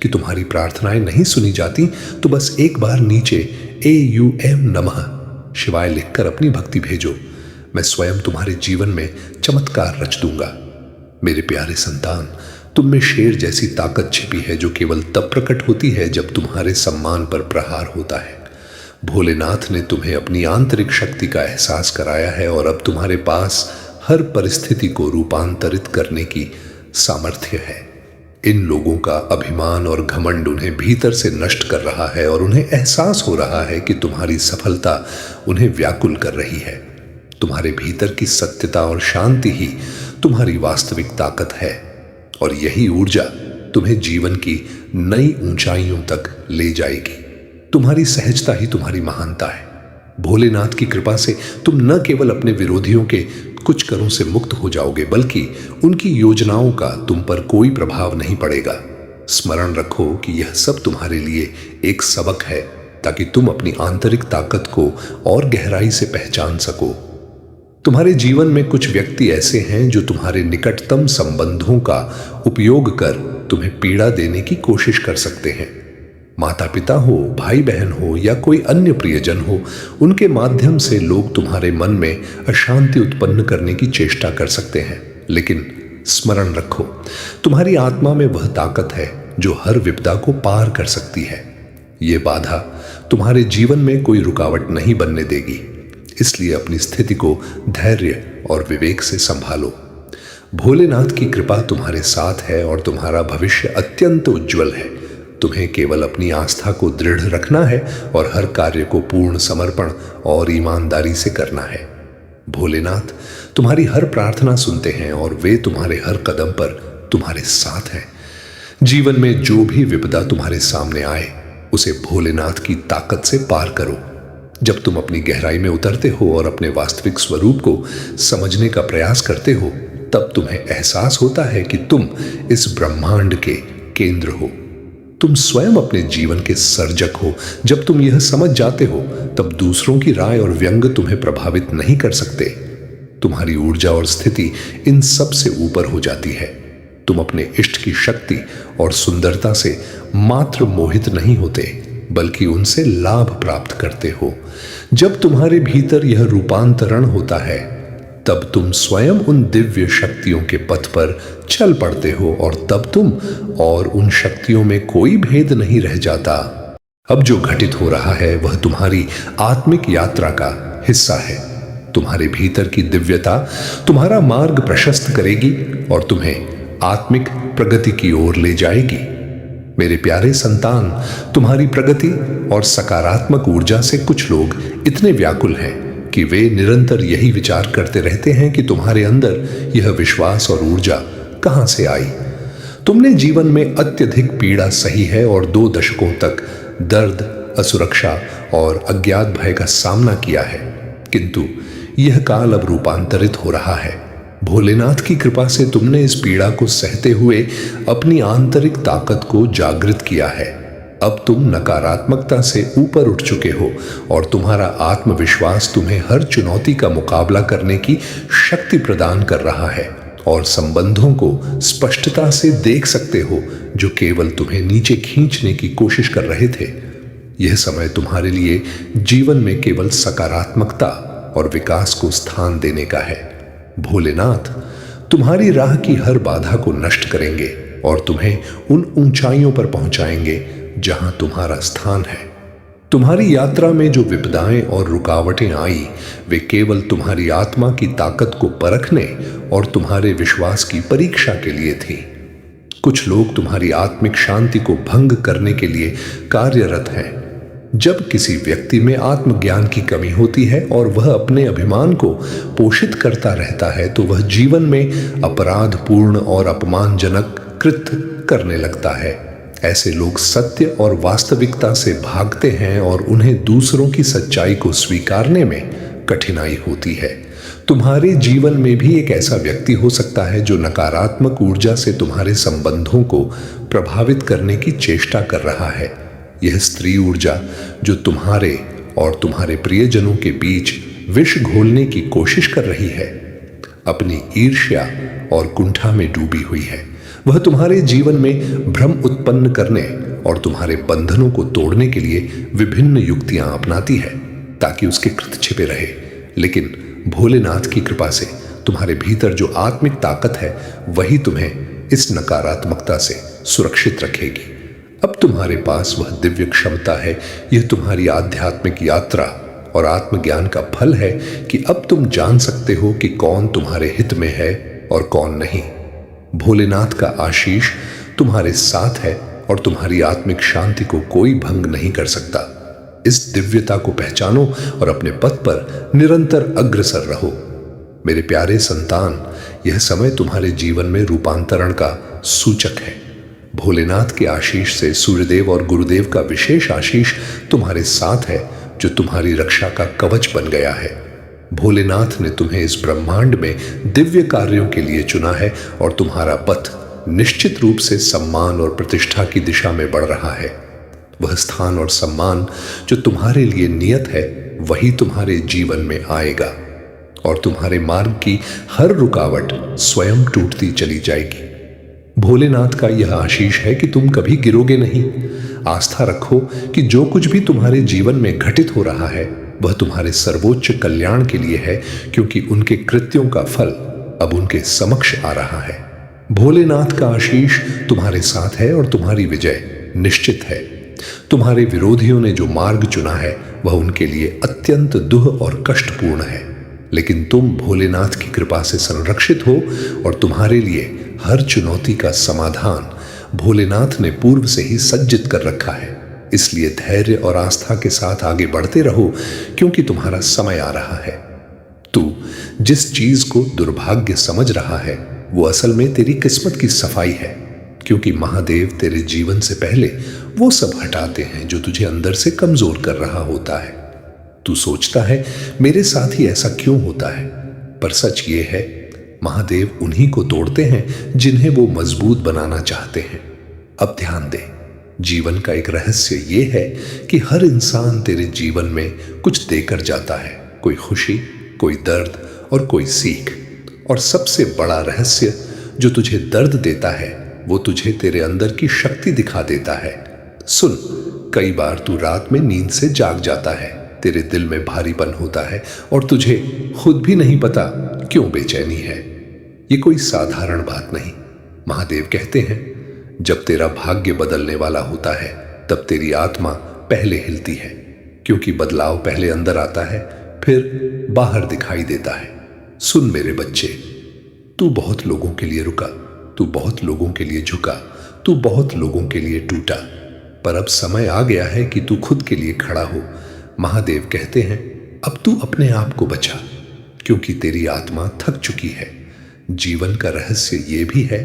कि तुम्हारी प्रार्थनाएं नहीं सुनी जाती तो बस एक बार नीचे AUM नमः शिवाय लिखकर अपनी भक्ति भेजो। मैं स्वयं तुम्हारे जीवन में चमत्कार रच दूंगा। मेरे प्यारे संतान, तुम में शेर जैसी ताकत छिपी है जो केवल तब प्रकट होती है जब तुम्हारे सम्मान पर प्रहार होता है। भोलेनाथ ने तुम्हें अपनी आंतरिक शक्ति का एहसास कराया है और अब तुम्हारे पास हर परिस्थिति को रूपांतरित करने की सामर्थ्य है। इन लोगों का अभिमान और घमंड उन्हें भीतर से नष्ट कर रहा है और उन्हें एहसास हो रहा है कि तुम्हारी सफलता उन्हें व्याकुल कर रही है। तुम्हारे भीतर की सत्यता और शांति ही तुम्हारी वास्तविक ताकत है, और यही ऊर्जा तुम्हें जीवन की नई ऊंचाइयों तक ले जाएगी। तुम्हारी सहजता ही तुम्हारी महानता है। भोलेनाथ की कृपा से तुम न केवल अपने विरोधियों के कुछ करों से मुक्त हो जाओगे, बल्कि उनकी योजनाओं का तुम पर कोई प्रभाव नहीं पड़ेगा। स्मरण रखो कि यह सब तुम्हारे लिए एक सबक है, ताकि तुम अपनी आंतरिक ताकत को और गहराई से पहचान सको। तुम्हारे जीवन में कुछ व्यक्ति ऐसे हैं जो तुम्हारे निकटतम संबंधों का उपयोग कर तुम्हें पीड़ा देने की कोशिश कर सकते हैं। माता पिता हो, भाई बहन हो या कोई अन्य प्रियजन हो, उनके माध्यम से लोग तुम्हारे मन में अशांति उत्पन्न करने की चेष्टा कर सकते हैं। लेकिन स्मरण रखो, तुम्हारी आत्मा में वह ताकत है जो हर विपदा को पार कर सकती है। ये बाधा तुम्हारे जीवन में कोई रुकावट नहीं बनने देगी। इसलिए अपनी स्थिति को धैर्य और विवेक से संभालो। भोलेनाथ की कृपा तुम्हारे साथ है और तुम्हारा भविष्य अत्यंत उज्जवल है। तुम्हें केवल अपनी आस्था को दृढ़ रखना है और हर कार्य को पूर्ण समर्पण और ईमानदारी से करना है। भोलेनाथ तुम्हारी हर प्रार्थना सुनते हैं और वे तुम्हारे हर कदम पर तुम्हारे साथ हैं। जीवन में जो भी विपदा तुम्हारे सामने आए, उसे भोलेनाथ की ताकत से पार करो। जब तुम अपनी गहराई में उतरते हो और अपने वास्तविक स्वरूप को समझने का प्रयास करते हो, तब तुम्हें एहसास होता है कि तुम इस ब्रह्मांड के केंद्र हो। तुम स्वयं अपने जीवन के सर्जक हो। जब तुम यह समझ जाते हो, तब दूसरों की राय और व्यंग तुम्हें प्रभावित नहीं कर सकते। तुम्हारी ऊर्जा और स्थिति इन सब से ऊपर हो जाती है। तुम अपने इष्ट की शक्ति और सुंदरता से मात्र मोहित नहीं होते, बल्कि उनसे लाभ प्राप्त करते हो। जब तुम्हारे भीतर यह रूपांतरण होता है, तब तुम स्वयं उन दिव्य शक्तियों के पथ पर चल पड़ते हो और तब तुम और उन शक्तियों में कोई भेद नहीं रह जाता। अब जो घटित हो रहा है वह तुम्हारी आत्मिक यात्रा का हिस्सा है। तुम्हारे भीतर की दिव्यता तुम्हारा मार्ग प्रशस्त करेगी और तुम्हें आत्मिक प्रगति की ओर ले जाएगी। मेरे प्यारे संतान, तुम्हारी प्रगति और सकारात्मक ऊर्जा से कुछ लोग इतने व्याकुल हैं कि वे निरंतर यही विचार करते रहते हैं कि तुम्हारे अंदर यह विश्वास और ऊर्जा कहां से आई। तुमने जीवन में अत्यधिक पीड़ा सही है और 2 दशकों तक दर्द, असुरक्षा और अज्ञात भय का सामना किया है, किंतु यह काल अब रूपांतरित हो रहा है। भोलेनाथ की कृपा से तुमने इस पीड़ा को सहते हुए अपनी आंतरिक ताकत को जागृत किया है। अब तुम नकारात्मकता से ऊपर उठ चुके हो और तुम्हारा आत्मविश्वास तुम्हें हर चुनौती का मुकाबला करने की शक्ति प्रदान कर रहा है और संबंधों को स्पष्टता से देख सकते हो जो केवल तुम्हें नीचे खींचने की कोशिश कर रहे थे। यह समय तुम्हारे लिए जीवन में केवल सकारात्मकता और विकास को स्थान देने का है। भोलेनाथ तुम्हारी राह की हर बाधा को नष्ट करेंगे और तुम्हें उन ऊंचाइयों पर पहुंचाएंगे जहां तुम्हारा स्थान है। तुम्हारी यात्रा में जो विपदाएं और रुकावटें आई, वे केवल तुम्हारी आत्मा की ताकत को परखने और तुम्हारे विश्वास की परीक्षा के लिए थी। कुछ लोग तुम्हारी आत्मिक शांति को भंग करने के लिए कार्यरत हैं। जब किसी व्यक्ति में आत्मज्ञान की कमी होती है और वह अपने अभिमान को पोषित करता रहता है, तो वह जीवन में अपराधपूर्ण और अपमानजनक कृत्य करने लगता है। ऐसे लोग सत्य और वास्तविकता से भागते हैं और उन्हें दूसरों की सच्चाई को स्वीकारने में कठिनाई होती है। तुम्हारे जीवन में भी एक ऐसा व्यक्ति हो सकता है जो नकारात्मक ऊर्जा से तुम्हारे संबंधों को प्रभावित करने की चेष्टा कर रहा है। यह स्त्री ऊर्जा जो तुम्हारे और तुम्हारे प्रियजनों के बीच विष घोलने की कोशिश कर रही है, अपनी ईर्ष्या और कुंठा में डूबी हुई है। वह तुम्हारे जीवन में भ्रम उत्पन्न करने और तुम्हारे बंधनों को तोड़ने के लिए विभिन्न युक्तियां अपनाती है ताकि उसके कृत्य छिपे रहे। लेकिन भोलेनाथ की कृपा से तुम्हारे भीतर जो आत्मिक ताकत है, वही तुम्हें इस नकारात्मकता से सुरक्षित रखेगी। अब तुम्हारे पास वह दिव्य क्षमता है। यह तुम्हारी आध्यात्मिक यात्रा और आत्मज्ञान का फल है कि अब तुम जान सकते हो कि कौन तुम्हारे हित में है और कौन नहीं। भोलेनाथ का आशीष तुम्हारे साथ है और तुम्हारी आत्मिक शांति को कोई भंग नहीं कर सकता। इस दिव्यता को पहचानो और अपने पथ पर निरंतर अग्रसर रहो। मेरे प्यारे संतान, यह समय तुम्हारे जीवन में रूपांतरण का सूचक है। भोलेनाथ के आशीष से सूर्यदेव और गुरुदेव का विशेष आशीष तुम्हारे साथ है, जो तुम्हारी रक्षा का कवच बन गया है। भोलेनाथ ने तुम्हें इस ब्रह्मांड में दिव्य कार्यों के लिए चुना है और तुम्हारा पथ निश्चित रूप से सम्मान और प्रतिष्ठा की दिशा में बढ़ रहा है। वह स्थान और सम्मान जो तुम्हारे लिए नियत है, वही तुम्हारे जीवन में आएगा और तुम्हारे मार्ग की हर रुकावट स्वयं टूटती चली जाएगी। भोलेनाथ का यह आशीष है कि तुम कभी गिरोगे नहीं। आस्था रखो कि जो कुछ भी तुम्हारे जीवन में घटित हो रहा है, वह तुम्हारे सर्वोच्च कल्याण के लिए है, क्योंकि उनके कृत्यों का फल अब उनके समक्ष आ रहा है। भोलेनाथ का आशीष तुम्हारे साथ है और तुम्हारी विजय निश्चित है। तुम्हारे विरोधियों ने जो मार्ग चुना है वह उनके लिए अत्यंत दुह और कष्टपूर्ण है, लेकिन तुम भोलेनाथ की कृपा से संरक्षित हो और तुम्हारे लिए हर चुनौती का समाधान भोलेनाथ ने पूर्व से ही सज्जित कर रखा है। इसलिए धैर्य और आस्था के साथ आगे बढ़ते रहो, क्योंकि तुम्हारा समय आ रहा है। तू जिस चीज को दुर्भाग्य समझ रहा है वो असल में तेरी किस्मत की सफाई है, क्योंकि महादेव तेरे जीवन से पहले वो सब हटाते हैं जो तुझे अंदर से कमजोर कर रहा होता है। तू सोचता है मेरे साथ ही ऐसा क्यों होता है, पर सच ये है महादेव उन्हीं को तोड़ते हैं जिन्हें वो मजबूत बनाना चाहते हैं। अब ध्यान दे, जीवन का एक रहस्य ये है कि हर इंसान तेरे जीवन में कुछ देकर जाता है, कोई खुशी, कोई दर्द और कोई सीख। और सबसे बड़ा रहस्य जो तुझे दर्द देता है वो तुझे तेरे अंदर की शक्ति दिखा देता है। सुन, कई बार तू रात में नींद से जाग जाता है, तेरे दिल में भारीपन होता है और तुझे खुद भी नहीं पता क्यों बेचैनी है। ये कोई साधारण बात नहीं। महादेव कहते हैं जब तेरा भाग्य बदलने वाला होता है तब तेरी आत्मा पहले हिलती है, क्योंकि बदलाव पहले अंदर आता है फिर बाहर दिखाई देता है। सुन मेरे बच्चे, तू बहुत लोगों के लिए रुका, तू बहुत लोगों के लिए झुका, तू बहुत लोगों के लिए टूटा, पर अब समय आ गया है कि तू खुद के लिए खड़ा हो। महादेव कहते हैं अब तू अपने आप को बचा, क्योंकि तेरी आत्मा थक चुकी है। जीवन का रहस्य ये भी है,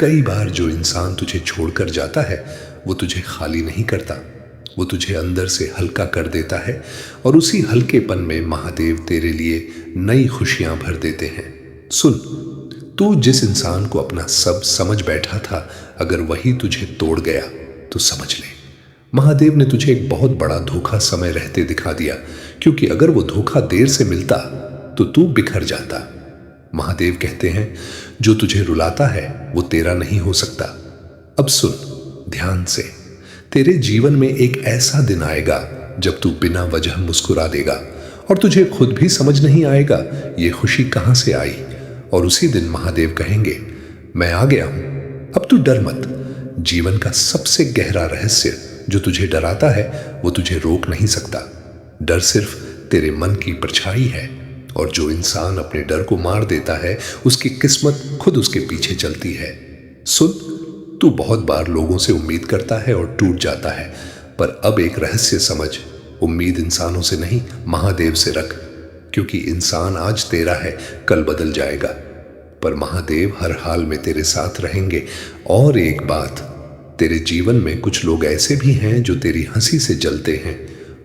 कई बार जो इंसान तुझे छोड़कर जाता है वो तुझे खाली नहीं करता, वो तुझे अंदर से हल्का कर देता है और उसी हल्केपन में महादेव तेरे लिए नई खुशियां भर देते हैं। सुन, तू जिस इंसान को अपना सब समझ बैठा था, अगर वही तुझे तोड़ गया तो समझ ले महादेव ने तुझे एक बहुत बड़ा धोखा समय रहते दिखा दिया, क्योंकि अगर वो धोखा देर से मिलता तो तू बिखर जाता। महादेव कहते हैं जो तुझे रुलाता है वो तेरा नहीं हो सकता। अब सुन ध्यान से, तेरे जीवन में एक ऐसा दिन आएगा जब तू बिना वजह मुस्कुरा देगा और तुझे खुद भी समझ नहीं आएगा ये खुशी कहां से आई। और उसी दिन महादेव कहेंगे मैं आ गया हूं, अब तू डर मत। जीवन का सबसे गहरा रहस्य जो तुझे डराता है वो तुझे रोक नहीं सकता। डर सिर्फ तेरे मन की परछाई है, और जो इंसान अपने डर को मार देता है उसकी किस्मत खुद उसके पीछे चलती है। सुन, तू बहुत बार लोगों से उम्मीद करता है और टूट जाता है, पर अब एक रहस्य समझ, उम्मीद इंसानों से नहीं महादेव से रख, क्योंकि इंसान आज तेरा है कल बदल जाएगा, पर महादेव हर हाल में तेरे साथ रहेंगे। और एक बात, तेरे जीवन में कुछ लोग ऐसे भी हैं जो तेरी हंसी से जलते हैं।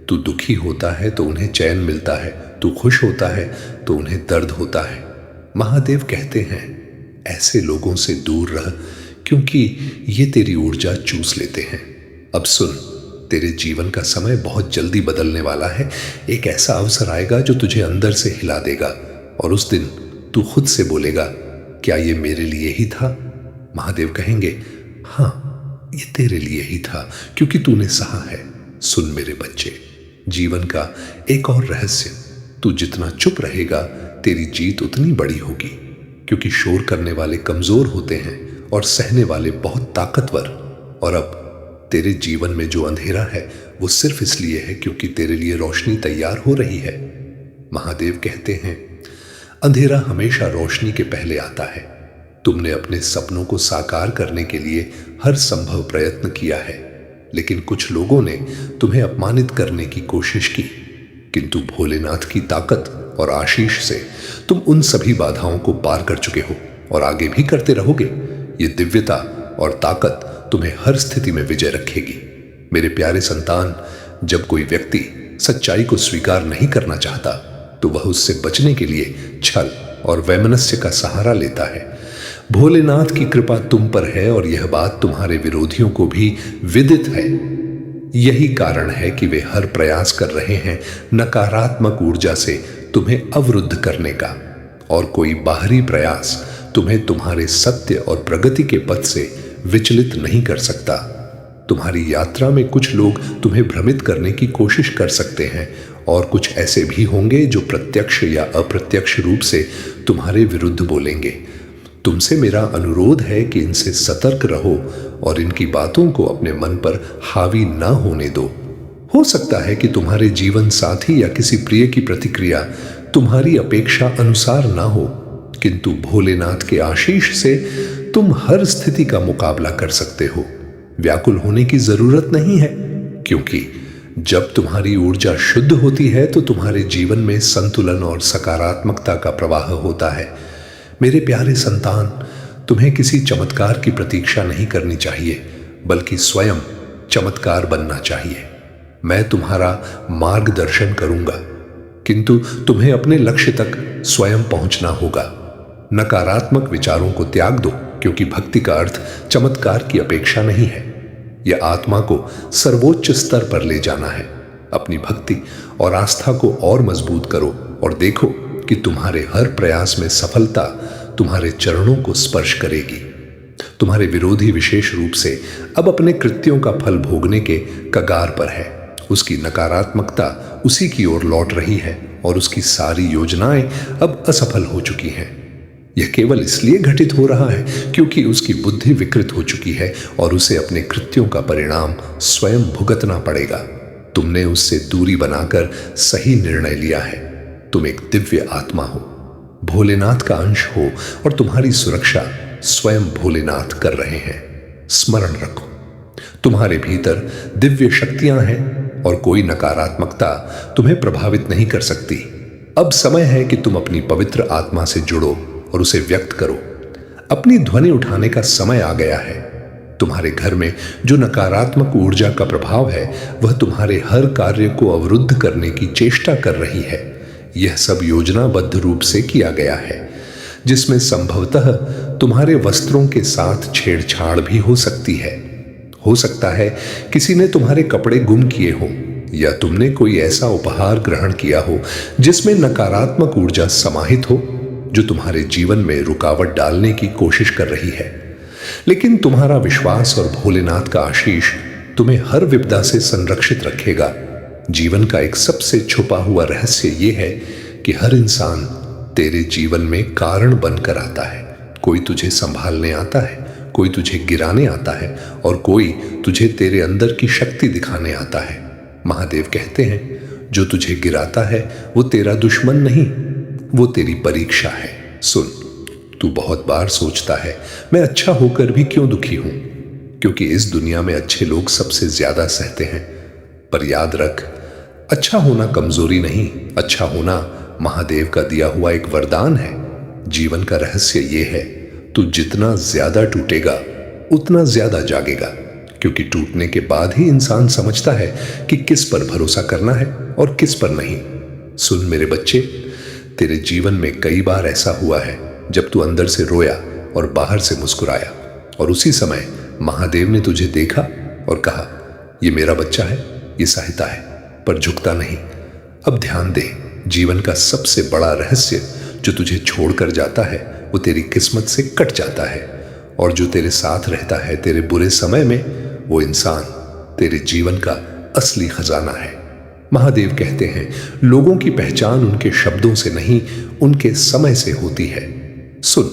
तू दुखी होता है तो उन्हें चैन मिलता है, तू खुश होता है तो उन्हें दर्द होता है। महादेव कहते हैं ऐसे लोगों से दूर रह, क्योंकि ये तेरी ऊर्जा चूस लेते हैं। अब सुन, तेरे जीवन का समय बहुत जल्दी बदलने वाला है। एक ऐसा अवसर आएगा जो तुझे अंदर से हिला देगा, और उस दिन तू खुद से बोलेगा क्या ये मेरे लिए ही था। महादेव कहेंगे हाँ, ये तेरे लिए ही था, क्योंकि तूने सहा है। सुन मेरे बच्चे, जीवन का एक और रहस्य, तू जितना चुप रहेगा तेरी जीत उतनी बड़ी होगी, क्योंकि शोर करने वाले कमजोर होते हैं और सहने वाले बहुत ताकतवर। और अब तेरे जीवन में जो अंधेरा है वो सिर्फ इसलिए है क्योंकि तेरे लिए रोशनी तैयार हो रही है। महादेव कहते हैं अंधेरा हमेशा रोशनी के पहले आता है। तुमने अपने सपनों को साकार करने के लिए हर संभव प्रयत्न किया है, लेकिन कुछ लोगों ने तुम्हें अपमानित करने की कोशिश की, किंतु भोलेनाथ की ताकत और आशीष से तुम उन सभी बाधाओं को पार कर चुके हो और आगे भी करते रहोगे। ये दिव्यता और ताकत तुम्हें हर स्थिति में विजय रखेगी। मेरे प्यारे संतान, जब कोई व्यक्ति सच्चाई को स्वीकार नहीं करना चाहता तो वह उससे बचने के लिए छल और वैमनस्य का सहारा लेता है। भोलेनाथ की कृपा तुम पर है और यह बात तुम्हारे विरोधियों को भी विदित है। यही कारण है कि वे हर प्रयास कर रहे हैं नकारात्मक ऊर्जा से तुम्हें अवरुद्ध करने का, और कोई बाहरी प्रयास तुम्हें तुम्हारे सत्य और प्रगति के पथ से विचलित नहीं कर सकता। तुम्हारी यात्रा में कुछ लोग तुम्हें भ्रमित करने की कोशिश कर सकते हैं, और कुछ ऐसे भी होंगे जो प्रत्यक्ष या अप्रत्यक्ष रूप से तुम्हारे विरुद्ध बोलेंगे। तुमसे मेरा अनुरोध है कि इनसे सतर्क रहो और इनकी बातों को अपने मन पर हावी ना होने दो। हो सकता है कि तुम्हारे जीवन साथी या किसी प्रिय की प्रतिक्रिया तुम्हारी अपेक्षा अनुसार ना हो, किंतु भोलेनाथ के आशीष से तुम हर स्थिति का मुकाबला कर सकते हो। व्याकुल होने की जरूरत नहीं है, क्योंकि जब तुम्हारी ऊर्जा शुद्ध होती है तो तुम्हारे जीवन में संतुलन और सकारात्मकता का प्रवाह होता है। मेरे प्यारे संतान, तुम्हें किसी चमत्कार की प्रतीक्षा नहीं करनी चाहिए, बल्कि स्वयं चमत्कार बनना चाहिए। मैं तुम्हारा मार्गदर्शन करूंगा, किंतु तुम्हें अपने लक्ष्य तक स्वयं पहुंचना होगा। नकारात्मक विचारों को त्याग दो, क्योंकि भक्ति का अर्थ चमत्कार की अपेक्षा नहीं है। यह आत्मा को सर्वोच्च स्तर पर ले जाना है। अपनी भक्ति और आस्था को और मजबूत करो और देखो कि तुम्हारे हर प्रयास में सफलता तुम्हारे चरणों को स्पर्श करेगी। तुम्हारे विरोधी विशेष रूप से अब अपने कृत्यों का फल भोगने के कगार पर है। उसकी नकारात्मकता उसी की ओर लौट रही है और उसकी सारी योजनाएं अब असफल हो चुकी हैं। यह केवल इसलिए घटित हो रहा है क्योंकि उसकी बुद्धि विकृत हो चुकी है और उसे अपने कृत्यों का परिणाम स्वयं भुगतना पड़ेगा। तुमने उससे दूरी बनाकर सही निर्णय लिया है। तुम एक दिव्य आत्मा हो, भोलेनाथ का अंश हो और तुम्हारी सुरक्षा स्वयं भोलेनाथ कर रहे हैं। स्मरण रखो, तुम्हारे भीतर दिव्य शक्तियां हैं और कोई नकारात्मकता तुम्हें प्रभावित नहीं कर सकती। अब समय है कि तुम अपनी पवित्र आत्मा से जुड़ो और उसे व्यक्त करो। अपनी ध्वनि उठाने का समय आ गया है। तुम्हारे घर में जो नकारात्मक ऊर्जा का प्रभाव है वह तुम्हारे हर कार्य को अवरुद्ध करने की चेष्टा कर रही है। यह सब योजनाबद्ध रूप से किया गया है, जिसमें संभवतः तुम्हारे वस्त्रों के साथ छेड़छाड़ भी हो सकती है। हो सकता है किसी ने तुम्हारे कपड़े गुम किए हो या तुमने कोई ऐसा उपहार ग्रहण किया हो जिसमें नकारात्मक ऊर्जा समाहित हो, जो तुम्हारे जीवन में रुकावट डालने की कोशिश कर रही है। लेकिन तुम्हारा विश्वास और भोलेनाथ का आशीष तुम्हें हर विपदा से संरक्षित रखेगा। जीवन का एक सबसे छुपा हुआ रहस्य यह है कि हर इंसान तेरे जीवन में कारण बनकर आता है। कोई तुझे संभालने आता है, कोई तुझे गिराने आता है और कोई तुझे तेरे अंदर की शक्ति दिखाने आता है। महादेव कहते हैं, जो तुझे गिराता है वो तेरा दुश्मन नहीं, वो तेरी परीक्षा है। सुन, तू बहुत बार सोचता है मैं अच्छा होकर भी क्यों दुखी हूं, क्योंकि इस दुनिया में अच्छे लोग सबसे ज्यादा सहते हैं। पर याद रख, अच्छा होना कमजोरी नहीं, अच्छा होना महादेव का दिया हुआ एक वरदान है। जीवन का रहस्य यह है, तू जितना ज्यादा टूटेगा उतना ज्यादा जागेगा, क्योंकि टूटने के बाद ही इंसान समझता है कि किस पर भरोसा करना है और किस पर नहीं। सुन मेरे बच्चे, तेरे जीवन में कई बार ऐसा हुआ है जब तू अंदर से रोया और बाहर से मुस्कुराया, और उसी समय महादेव ने तुझे देखा और कहा, ये मेरा बच्चा है, ये सहायता है, पर झुकता नहीं। अब ध्यान दे, जीवन का सबसे बड़ा रहस्य जो तुझे छोड़कर जाता है वो तेरी किस्मत से कट जाता है, और जो तेरे साथ रहता है तेरे बुरे समय में, वो इंसान तेरे जीवन का असली खजाना है। महादेव कहते हैं, लोगों की पहचान उनके शब्दों से नहीं, उनके समय से होती है। सुन,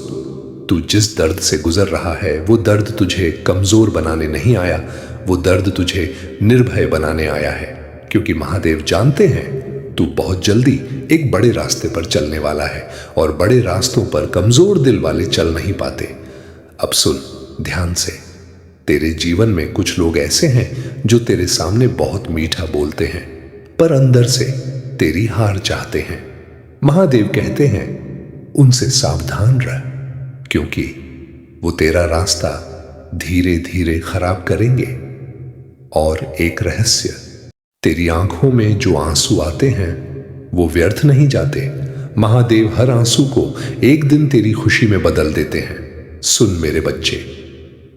तू जिस दर्द से गुजर रहा है वो दर्द तुझे कमजोर बनाने नहीं आया, वो दर्द तुझे निर्भय बनाने आया है, क्योंकि महादेव जानते हैं तू बहुत जल्दी एक बड़े रास्ते पर चलने वाला है, और बड़े रास्तों पर कमजोर दिल वाले चल नहीं पाते। अब सुन ध्यान से, तेरे जीवन में कुछ लोग ऐसे हैं जो तेरे सामने बहुत मीठा बोलते हैं, पर अंदर से तेरी हार चाहते हैं। महादेव कहते हैं, उनसे सावधान रह, क्योंकि वो तेरा रास्ता धीरे धीरे खराब करेंगे। और एक रहस्य, तेरी आंखों में जो आंसू आते हैं वो व्यर्थ नहीं जाते। महादेव हर आंसू को एक दिन तेरी खुशी में बदल देते हैं। सुन मेरे बच्चे,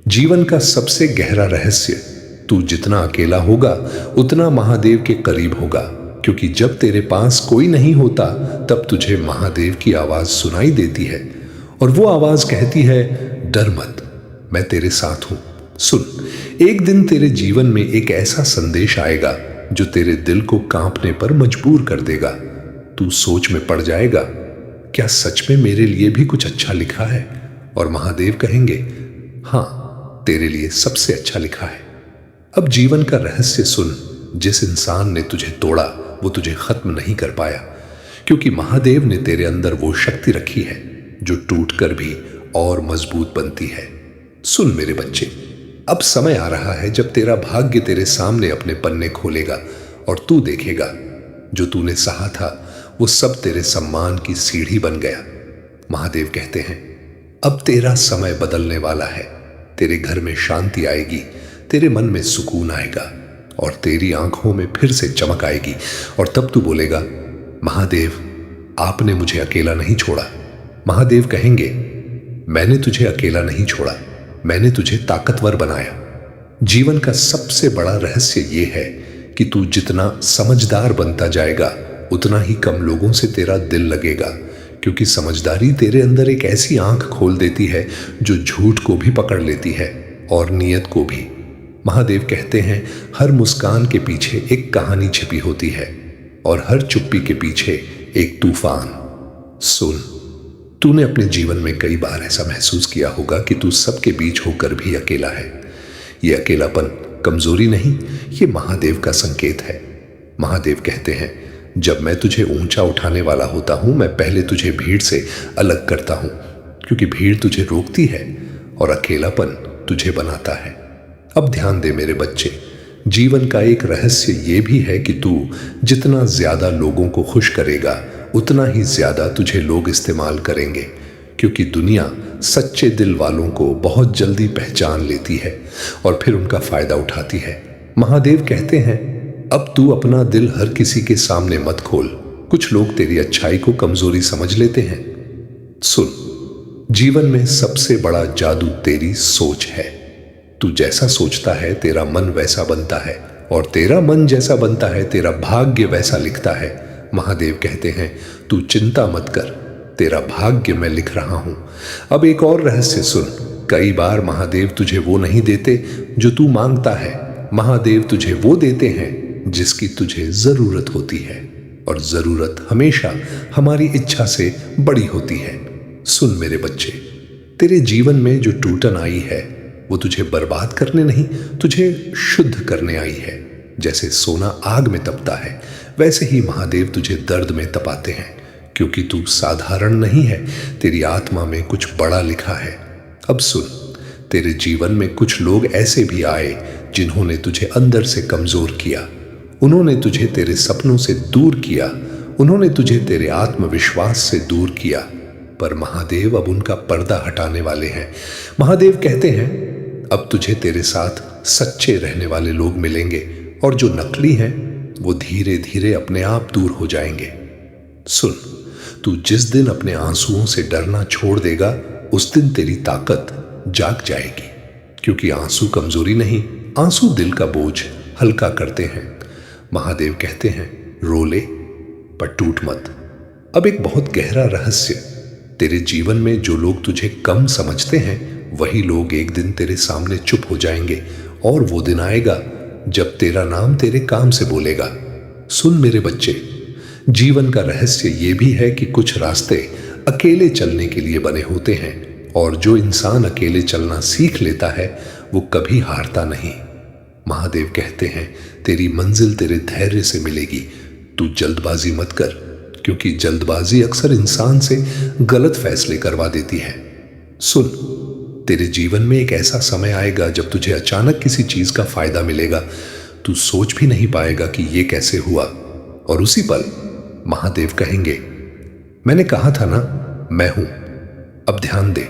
जीवन का सबसे गहरा रहस्य, तू जितना अकेला होगा उतना महादेव के करीब होगा, क्योंकि जब तेरे पास कोई नहीं होता तब तुझे महादेव की आवाज सुनाई देती है, और वो आवाज कहती है, डर मत, मैं तेरे साथ हूं। सुन, एक दिन तेरे जीवन में एक ऐसा संदेश आएगा जो तेरे दिल को कांपने पर मजबूर कर देगा। तू सोच में पड़ जाएगा, क्या सच में मेरे लिए भी कुछ अच्छा लिखा है? और महादेव कहेंगे, हाँ, तेरे लिए सबसे अच्छा लिखा है। अब जीवन का रहस्य सुन। जिस इंसान ने तुझे तोड़ा वो तुझे खत्म नहीं कर पाया, क्योंकि महादेव ने तेरे अंदर वो शक्ति रखी है जो टूटकर भी और मजबूत बनती है। सुन मेरे बच्चे, अब समय आ रहा है जब तेरा भाग्य तेरे सामने अपने पन्ने खोलेगा और तू देखेगा जो तूने सहा था वो सब तेरे सम्मान की सीढ़ी बन गया। महादेव कहते हैं, अब तेरा समय बदलने वाला है। तेरे घर में शांति आएगी, तेरे मन में सुकून आएगा और तेरी आंखों में फिर से चमक आएगी। और तब तू बोलेगा, महादेव, आपने मुझे अकेला नहीं छोड़ा। महादेव कहेंगे, मैंने तुझे अकेला नहीं छोड़ा, मैंने तुझे ताकतवर बनाया। जीवन का सबसे बड़ा रहस्य यह है कि तू जितना समझदार बनता जाएगा उतना ही कम लोगों से तेरा दिल लगेगा, क्योंकि समझदारी तेरे अंदर एक ऐसी आंख खोल देती है जो झूठ को भी पकड़ लेती है और नीयत को भी। महादेव कहते हैं, हर मुस्कान के पीछे एक कहानी छिपी होती है और हर चुप्पी के पीछे एक तूफान। सुन, तूने अपने जीवन में कई बार ऐसा महसूस किया होगा कि तू सबके बीच होकर भी अकेला है। यह अकेलापन कमजोरी नहीं, ये महादेव का संकेत है। महादेव कहते हैं, जब मैं तुझे ऊंचा उठाने वाला होता हूं, मैं पहले तुझे भीड़ से अलग करता हूं, क्योंकि भीड़ तुझे रोकती है और अकेलापन तुझे बनाता है। अब ध्यान दे मेरे बच्चे, जीवन का एक रहस्य यह भी है कि तू जितना ज्यादा लोगों को खुश करेगा उतना ही ज्यादा तुझे लोग इस्तेमाल करेंगे, क्योंकि दुनिया सच्चे दिल वालों को बहुत जल्दी पहचान लेती है और फिर उनका फायदा उठाती है। महादेव कहते हैं, अब तू अपना दिल हर किसी के सामने मत खोल। कुछ लोग तेरी अच्छाई को कमजोरी समझ लेते हैं। सुन, जीवन में सबसे बड़ा जादू तेरी सोच है। तू जैसा सोचता है तेरा मन वैसा बनता है, और तेरा मन जैसा बनता है तेरा भाग्य वैसा लिखता है। महादेव कहते हैं, तू चिंता मत कर, तेरा भाग्य मैं लिख रहा हूं। अब एक और रहस्य सुन। कई बार महादेव तुझे वो नहीं देते जो तू मांगता है। महादेव तुझे वो देते हैं जिसकी तुझे जरूरत होती है, और जरूरत हमेशा हमारी इच्छा से बड़ी होती है। सुन मेरे बच्चे, तेरे जीवन में जो टूटन आई है वो तुझे बर्बाद करने नहीं, तुझे शुद्ध करने आई है। जैसे सोना आग में तपता है, वैसे ही महादेव तुझे दर्द में तपाते हैं, क्योंकि तू साधारण नहीं है, तेरी आत्मा में कुछ बड़ा लिखा है। अब सुन, तेरे जीवन में कुछ लोग ऐसे भी आए जिन्होंने तुझे अंदर से कमजोर किया। उन्होंने तुझे तेरे सपनों से दूर किया, उन्होंने तुझे तेरे आत्मविश्वास से दूर किया, पर महादेव अब उनका पर्दा हटाने वाले हैं। महादेव कहते हैं, अब तुझे तेरे साथ सच्चे रहने वाले लोग मिलेंगे, और जो नकली हैं वो धीरे धीरे अपने आप दूर हो जाएंगे। सुन, तू जिस दिन अपने आंसुओं से डरना छोड़ देगा उस दिन तेरी ताकत जाग जाएगी, क्योंकि आंसू कमजोरी नहीं, आंसू दिल का बोझ हल्का करते हैं। महादेव कहते हैं, रो ले पर टूट मत। अब एक बहुत गहरा रहस्य, तेरे जीवन में जो लोग तुझे कम समझते हैं वही लोग एक दिन तेरे सामने चुप हो जाएंगे, और वो दिन आएगा जब तेरा नाम तेरे काम से बोलेगा। सुन मेरे बच्चे, जीवन का रहस्य ये भी है कि कुछ रास्ते अकेले चलने के लिए बने होते हैं, और जो इंसान अकेले चलना सीख लेता है वो कभी हारता नहीं। महादेव कहते हैं, तेरी मंजिल तेरे धैर्य से मिलेगी। तू जल्दबाजी मत कर, क्योंकि जल्दबाजी अक्सर इंसान से गलत फैसले करवा देती है। सुन, तेरे जीवन में एक ऐसा समय आएगा जब तुझे अचानक किसी चीज का फायदा मिलेगा, तू सोच भी नहीं पाएगा कि ये कैसे हुआ, और उसी पल महादेव कहेंगे, मैंने कहा था ना, मैं हूं। अब ध्यान दे,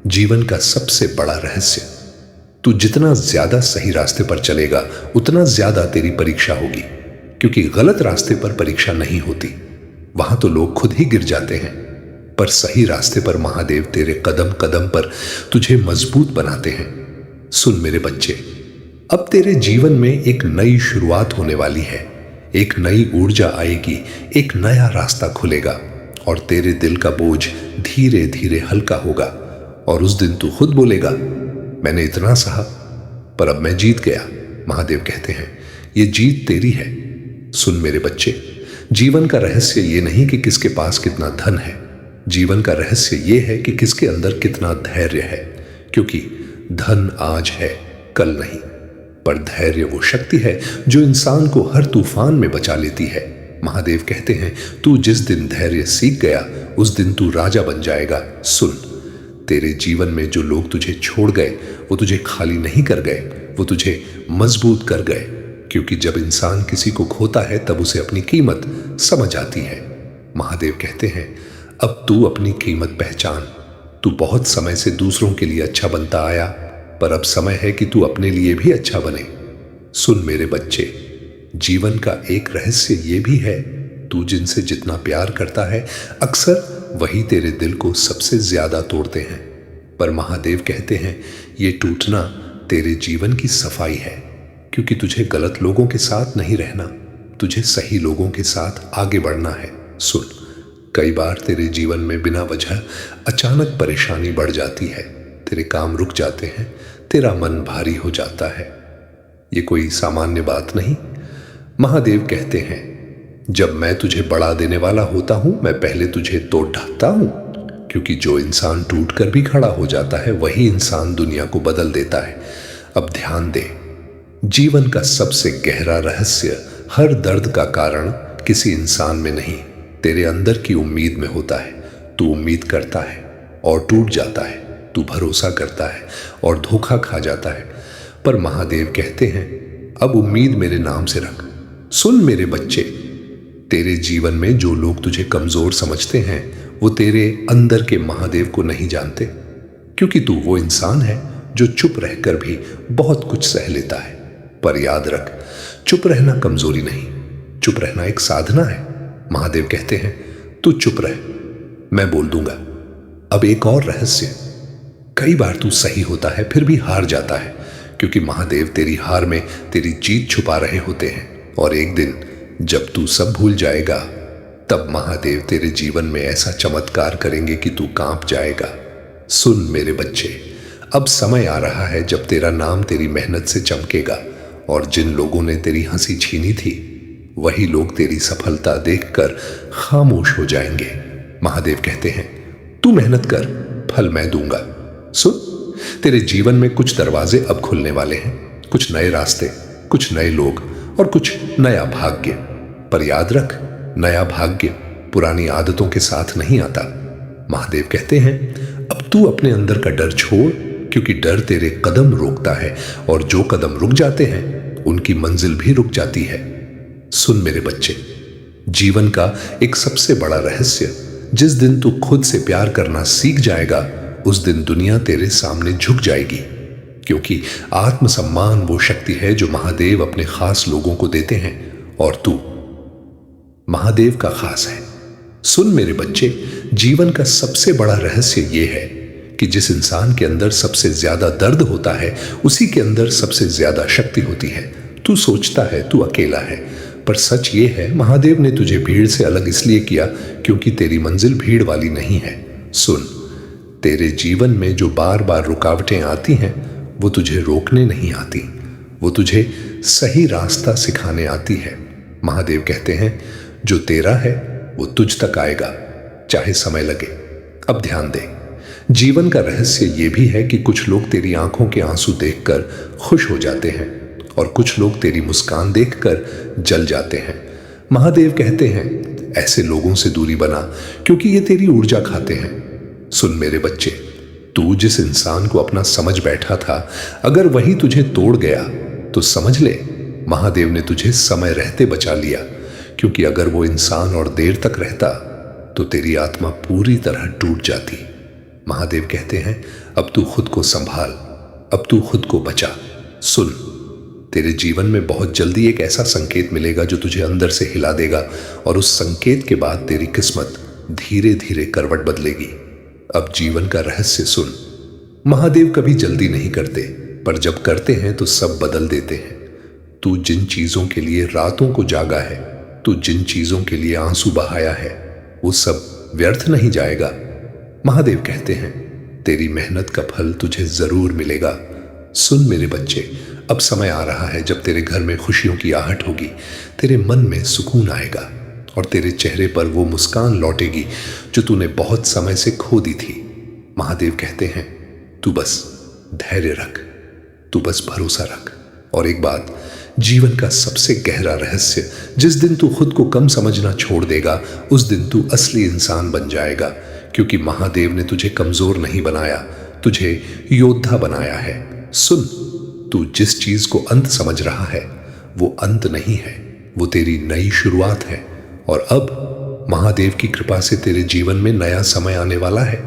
जीवन का सबसे बड़ा रहस्य, तू जितना ज्यादा सही रास्ते पर चलेगा उतना ज्यादा तेरी परीक्षा होगी, क्योंकि गलत रास्ते पर परीक्षा नहीं होती, वहां तो लोग खुद ही गिर जाते हैं। पर सही रास्ते पर महादेव तेरे कदम कदम पर तुझे मजबूत बनाते हैं। सुन मेरे बच्चे, अब तेरे जीवन में एक नई शुरुआत होने वाली है, एक नई ऊर्जा आएगी, एक नया रास्ता खुलेगा, और तेरे दिल का बोझ धीरे धीरे हल्का होगा, और उस दिन तू खुद बोलेगा, मैंने इतना सहा पर अब मैं जीत गया। महादेव कहते हैं, ये जीत तेरी है। सुन मेरे बच्चे, जीवन का रहस्य ये नहीं कि किसके पास कितना धन है, जीवन का रहस्य ये है कि किसके अंदर कितना धैर्य है, क्योंकि धन आज है, कल नहीं। पर धैर्य वो शक्ति है जो इंसान को हर तूफान में बचा लेती है। महादेव कहते हैं, तू जिस दिन धैर्य सीख गया उस दिन तू राजा बन जाएगा। सुन, तेरे जीवन में जो लोग तुझे छोड़ गए वो तुझे खाली नहीं कर गए, वो तुझे मजबूत कर गए। क्योंकि जब इंसान किसी को खोता है तब उसे अपनी कीमत समझ आती है। महादेव कहते हैं, अब तू अपनी कीमत पहचान। तू बहुत समय से दूसरों के लिए अच्छा बनता आया, पर अब समय है कि तू अपने लिए भी अच्छा बने। सुन मेरे बच्चे, जीवन का एक रहस्य ये भी है, तू जिनसे जितना प्यार करता है अक्सर वही तेरे दिल को सबसे ज्यादा तोड़ते हैं। पर महादेव कहते हैं, ये टूटना तेरे जीवन की सफाई है, क्योंकि तुझे गलत लोगों के साथ नहीं रहना, तुझे सही लोगों के साथ आगे बढ़ना है। सुन, कई बार तेरे जीवन में बिना वजह अचानक परेशानी बढ़ जाती है, तेरे काम रुक जाते हैं, तेरा मन भारी हो जाता है। ये कोई सामान्य बात नहीं। महादेव कहते हैं, जब मैं तुझे बढ़ा देने वाला होता हूं मैं पहले तुझे तोड़ ढाता हूं, क्योंकि जो इंसान टूट कर भी खड़ा हो जाता है वही इंसान दुनिया को बदल देता है। अब ध्यान दे, जीवन का सबसे गहरा रहस्य, हर दर्द का कारण किसी इंसान में नहीं, तेरे अंदर की उम्मीद में होता है। तू उम्मीद करता है और टूट जाता है, तू भरोसा करता है और धोखा खा जाता है। पर महादेव कहते हैं, अब उम्मीद मेरे नाम से रख। सुन मेरे बच्चे, तेरे जीवन में जो लोग तुझे कमजोर समझते हैं वो तेरे अंदर के महादेव को नहीं जानते, क्योंकि तू वो इंसान है जो चुप रहकर भी बहुत कुछ सह लेता है। पर याद रख, चुप रहना कमजोरी नहीं, चुप रहना एक साधना है। महादेव कहते हैं, तू चुप रह, मैं बोल दूंगा। अब एक और रहस्य, कई बार तू सही होता है फिर भी हार जाता है, क्योंकि महादेव तेरी हार में तेरी जीत छुपा रहे होते हैं। और एक दिन जब तू सब भूल जाएगा तब महादेव तेरे जीवन में ऐसा चमत्कार करेंगे कि तू कांप जाएगा। सुन मेरे बच्चे, अब समय आ रहा है जब तेरा नाम तेरी मेहनत से चमकेगा, और जिन लोगों ने तेरी हंसी छीनी थी वही लोग तेरी सफलता देखकर खामोश हो जाएंगे। महादेव कहते हैं, तू मेहनत कर, फल मैं दूंगा। सुन, तेरे जीवन में कुछ दरवाजे अब खुलने वाले हैं, कुछ नए रास्ते, कुछ नए लोग और कुछ नया भाग्य। पर याद रख, नया भाग्य पुरानी आदतों के साथ नहीं आता। महादेव कहते हैं, अब तू अपने अंदर का डर छोड़, क्योंकि डर तेरे कदम रोकता है और जो कदम रुक जाते हैं उनकी मंजिल भी रुक जाती है। सुन मेरे बच्चे, जीवन का एक सबसे बड़ा रहस्य, जिस दिन तू खुद से प्यार करना सीख जाएगा उस दिन दुनिया तेरे सामने झुक जाएगी, क्योंकि आत्मसम्मान वो शक्ति है जो महादेव अपने खास लोगों को देते हैं, और तू महादेव का खास है। सुन मेरे बच्चे, जीवन का सबसे बड़ा रहस्य ये है कि जिस इंसान के अंदर सबसे ज्यादा दर्द होता है उसी के अंदर सबसे ज्यादा शक्ति होती है। तू सोचता है तू अकेला है, पर सच ये है, महादेव ने तुझे भीड़ से अलग इसलिए किया क्योंकि तेरी मंजिल भीड़ वाली नहीं है। सुन, तेरे जीवन में जो बार बार रुकावटें आती हैं वो तुझे रोकने नहीं आती, वो तुझे सही रास्ता सिखाने आती है। महादेव कहते हैं, जो तेरा है वो तुझ तक आएगा, चाहे समय लगे। अब ध्यान दे, जीवन का रहस्य ये भी है कि कुछ लोग तेरी आंखों के आंसू देखकर खुश हो जाते हैं और कुछ लोग तेरी मुस्कान देखकर जल जाते हैं। महादेव कहते हैं, ऐसे लोगों से दूरी बना, क्योंकि ये तेरी ऊर्जा खाते हैं। सुन मेरे बच्चे, तू जिस इंसान को अपना समझ बैठा था, अगर वही तुझे तोड़ गया तो समझ ले महादेव ने तुझे समय रहते बचा लिया, क्योंकि अगर वो इंसान और देर तक रहता तो तेरी आत्मा पूरी तरह टूट जाती। महादेव कहते हैं, अब तू खुद को संभाल, अब तू खुद को बचा। सुन, तेरे जीवन में बहुत जल्दी एक ऐसा संकेत मिलेगा जो तुझे अंदर से हिला देगा, और उस संकेत के बाद तेरी किस्मत धीरे धीरे करवट बदलेगी। अब जीवन का रहस्य सुन, महादेव कभी जल्दी नहीं करते, पर जब करते हैं तो सब बदल देते हैं। तू जिन चीजों के लिए रातों को जागा है, तू जिन चीजों के लिए आंसू बहाया है, वो सब व्यर्थ नहीं जाएगा। महादेव कहते हैं, तेरी मेहनत का फल तुझे जरूर मिलेगा। सुन मेरे बच्चे, अब समय आ रहा है जब तेरे घर में खुशियों की आहट होगी, तेरे मन में सुकून आएगा और तेरे चेहरे पर वो मुस्कान लौटेगी जो तूने बहुत समय से खो दी थी। महादेव कहते हैं, तू बस धैर्य रख, तू बस भरोसा रख। और एक बात, जीवन का सबसे गहरा रहस्य, जिस दिन तू खुद को कम समझना छोड़ देगा उस दिन तू असली इंसान बन जाएगा, क्योंकि महादेव ने तुझे कमजोर नहीं बनाया, तुझे योद्धा बनाया है। सुन, तू जिस चीज को अंत समझ रहा है वो अंत नहीं है, वो तेरी नई शुरुआत है। और अब महादेव की कृपा से तेरे जीवन में नया समय आने वाला है।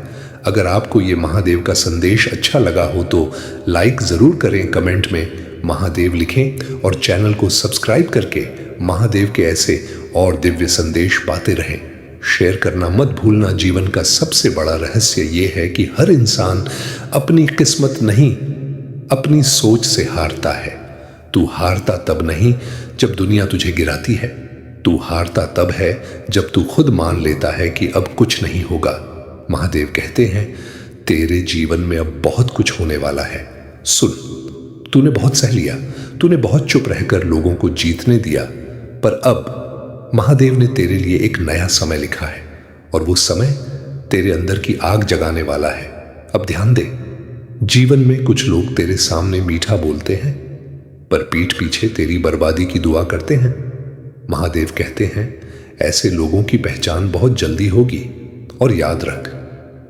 अगर आपको ये महादेव का संदेश अच्छा लगा हो तो लाइक जरूर करें, कमेंट में महादेव लिखें और चैनल को सब्सक्राइब करके महादेव के ऐसे और दिव्य संदेश पाते रहें। शेयर करना मत भूलना। जीवन का सबसे बड़ा रहस्य ये है कि हर इंसान अपनी किस्मत नहीं, अपनी सोच से हारता है। तू हारता तब नहीं जब दुनिया तुझे गिराती है, तू हारता तब है जब तू खुद मान लेता है कि अब कुछ नहीं होगा। महादेव कहते हैं, तेरे जीवन में अब बहुत कुछ होने वाला है। सुन, तूने बहुत सह लिया, तूने बहुत चुप रहकर लोगों को जीतने दिया, पर अब महादेव ने तेरे लिए एक नया समय लिखा है और वो समय तेरे अंदर की आग जगाने वाला है। अब ध्यान दे, जीवन में कुछ लोग तेरे सामने मीठा बोलते हैं पर पीठ पीछे तेरी बर्बादी की दुआ करते हैं। महादेव कहते हैं, ऐसे लोगों की पहचान बहुत जल्दी होगी। और याद रख,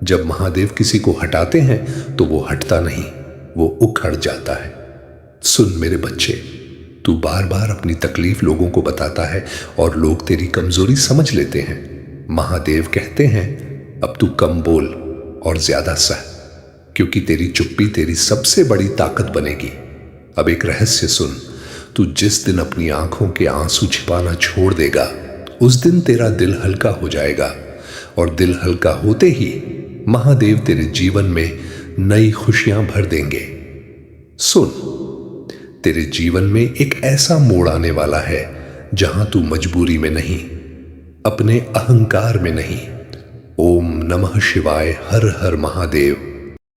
जब महादेव किसी को हटाते हैं तो वो हटता नहीं, वो उखड़ जाता है। सुन मेरे बच्चे, तू बार बार अपनी तकलीफ लोगों को बताता है और लोग तेरी कमजोरी समझ लेते हैं। महादेव कहते हैं, अब तू कम बोल और ज्यादा सह, क्योंकि तेरी चुप्पी तेरी सबसे बड़ी ताकत बनेगी। अब एक रहस्य सुन, तू जिस दिन अपनी आंखों के आंसू छिपाना छोड़ देगा उस दिन तेरा दिल हल्का हो जाएगा, और दिल हल्का होते ही महादेव तेरे जीवन में नई खुशियां भर देंगे। सुन, तेरे जीवन में एक ऐसा मोड़ आने वाला है जहां तू मजबूरी में नहीं, अपने अहंकार में नहीं, ओम नमः शिवाय, हर हर महादेव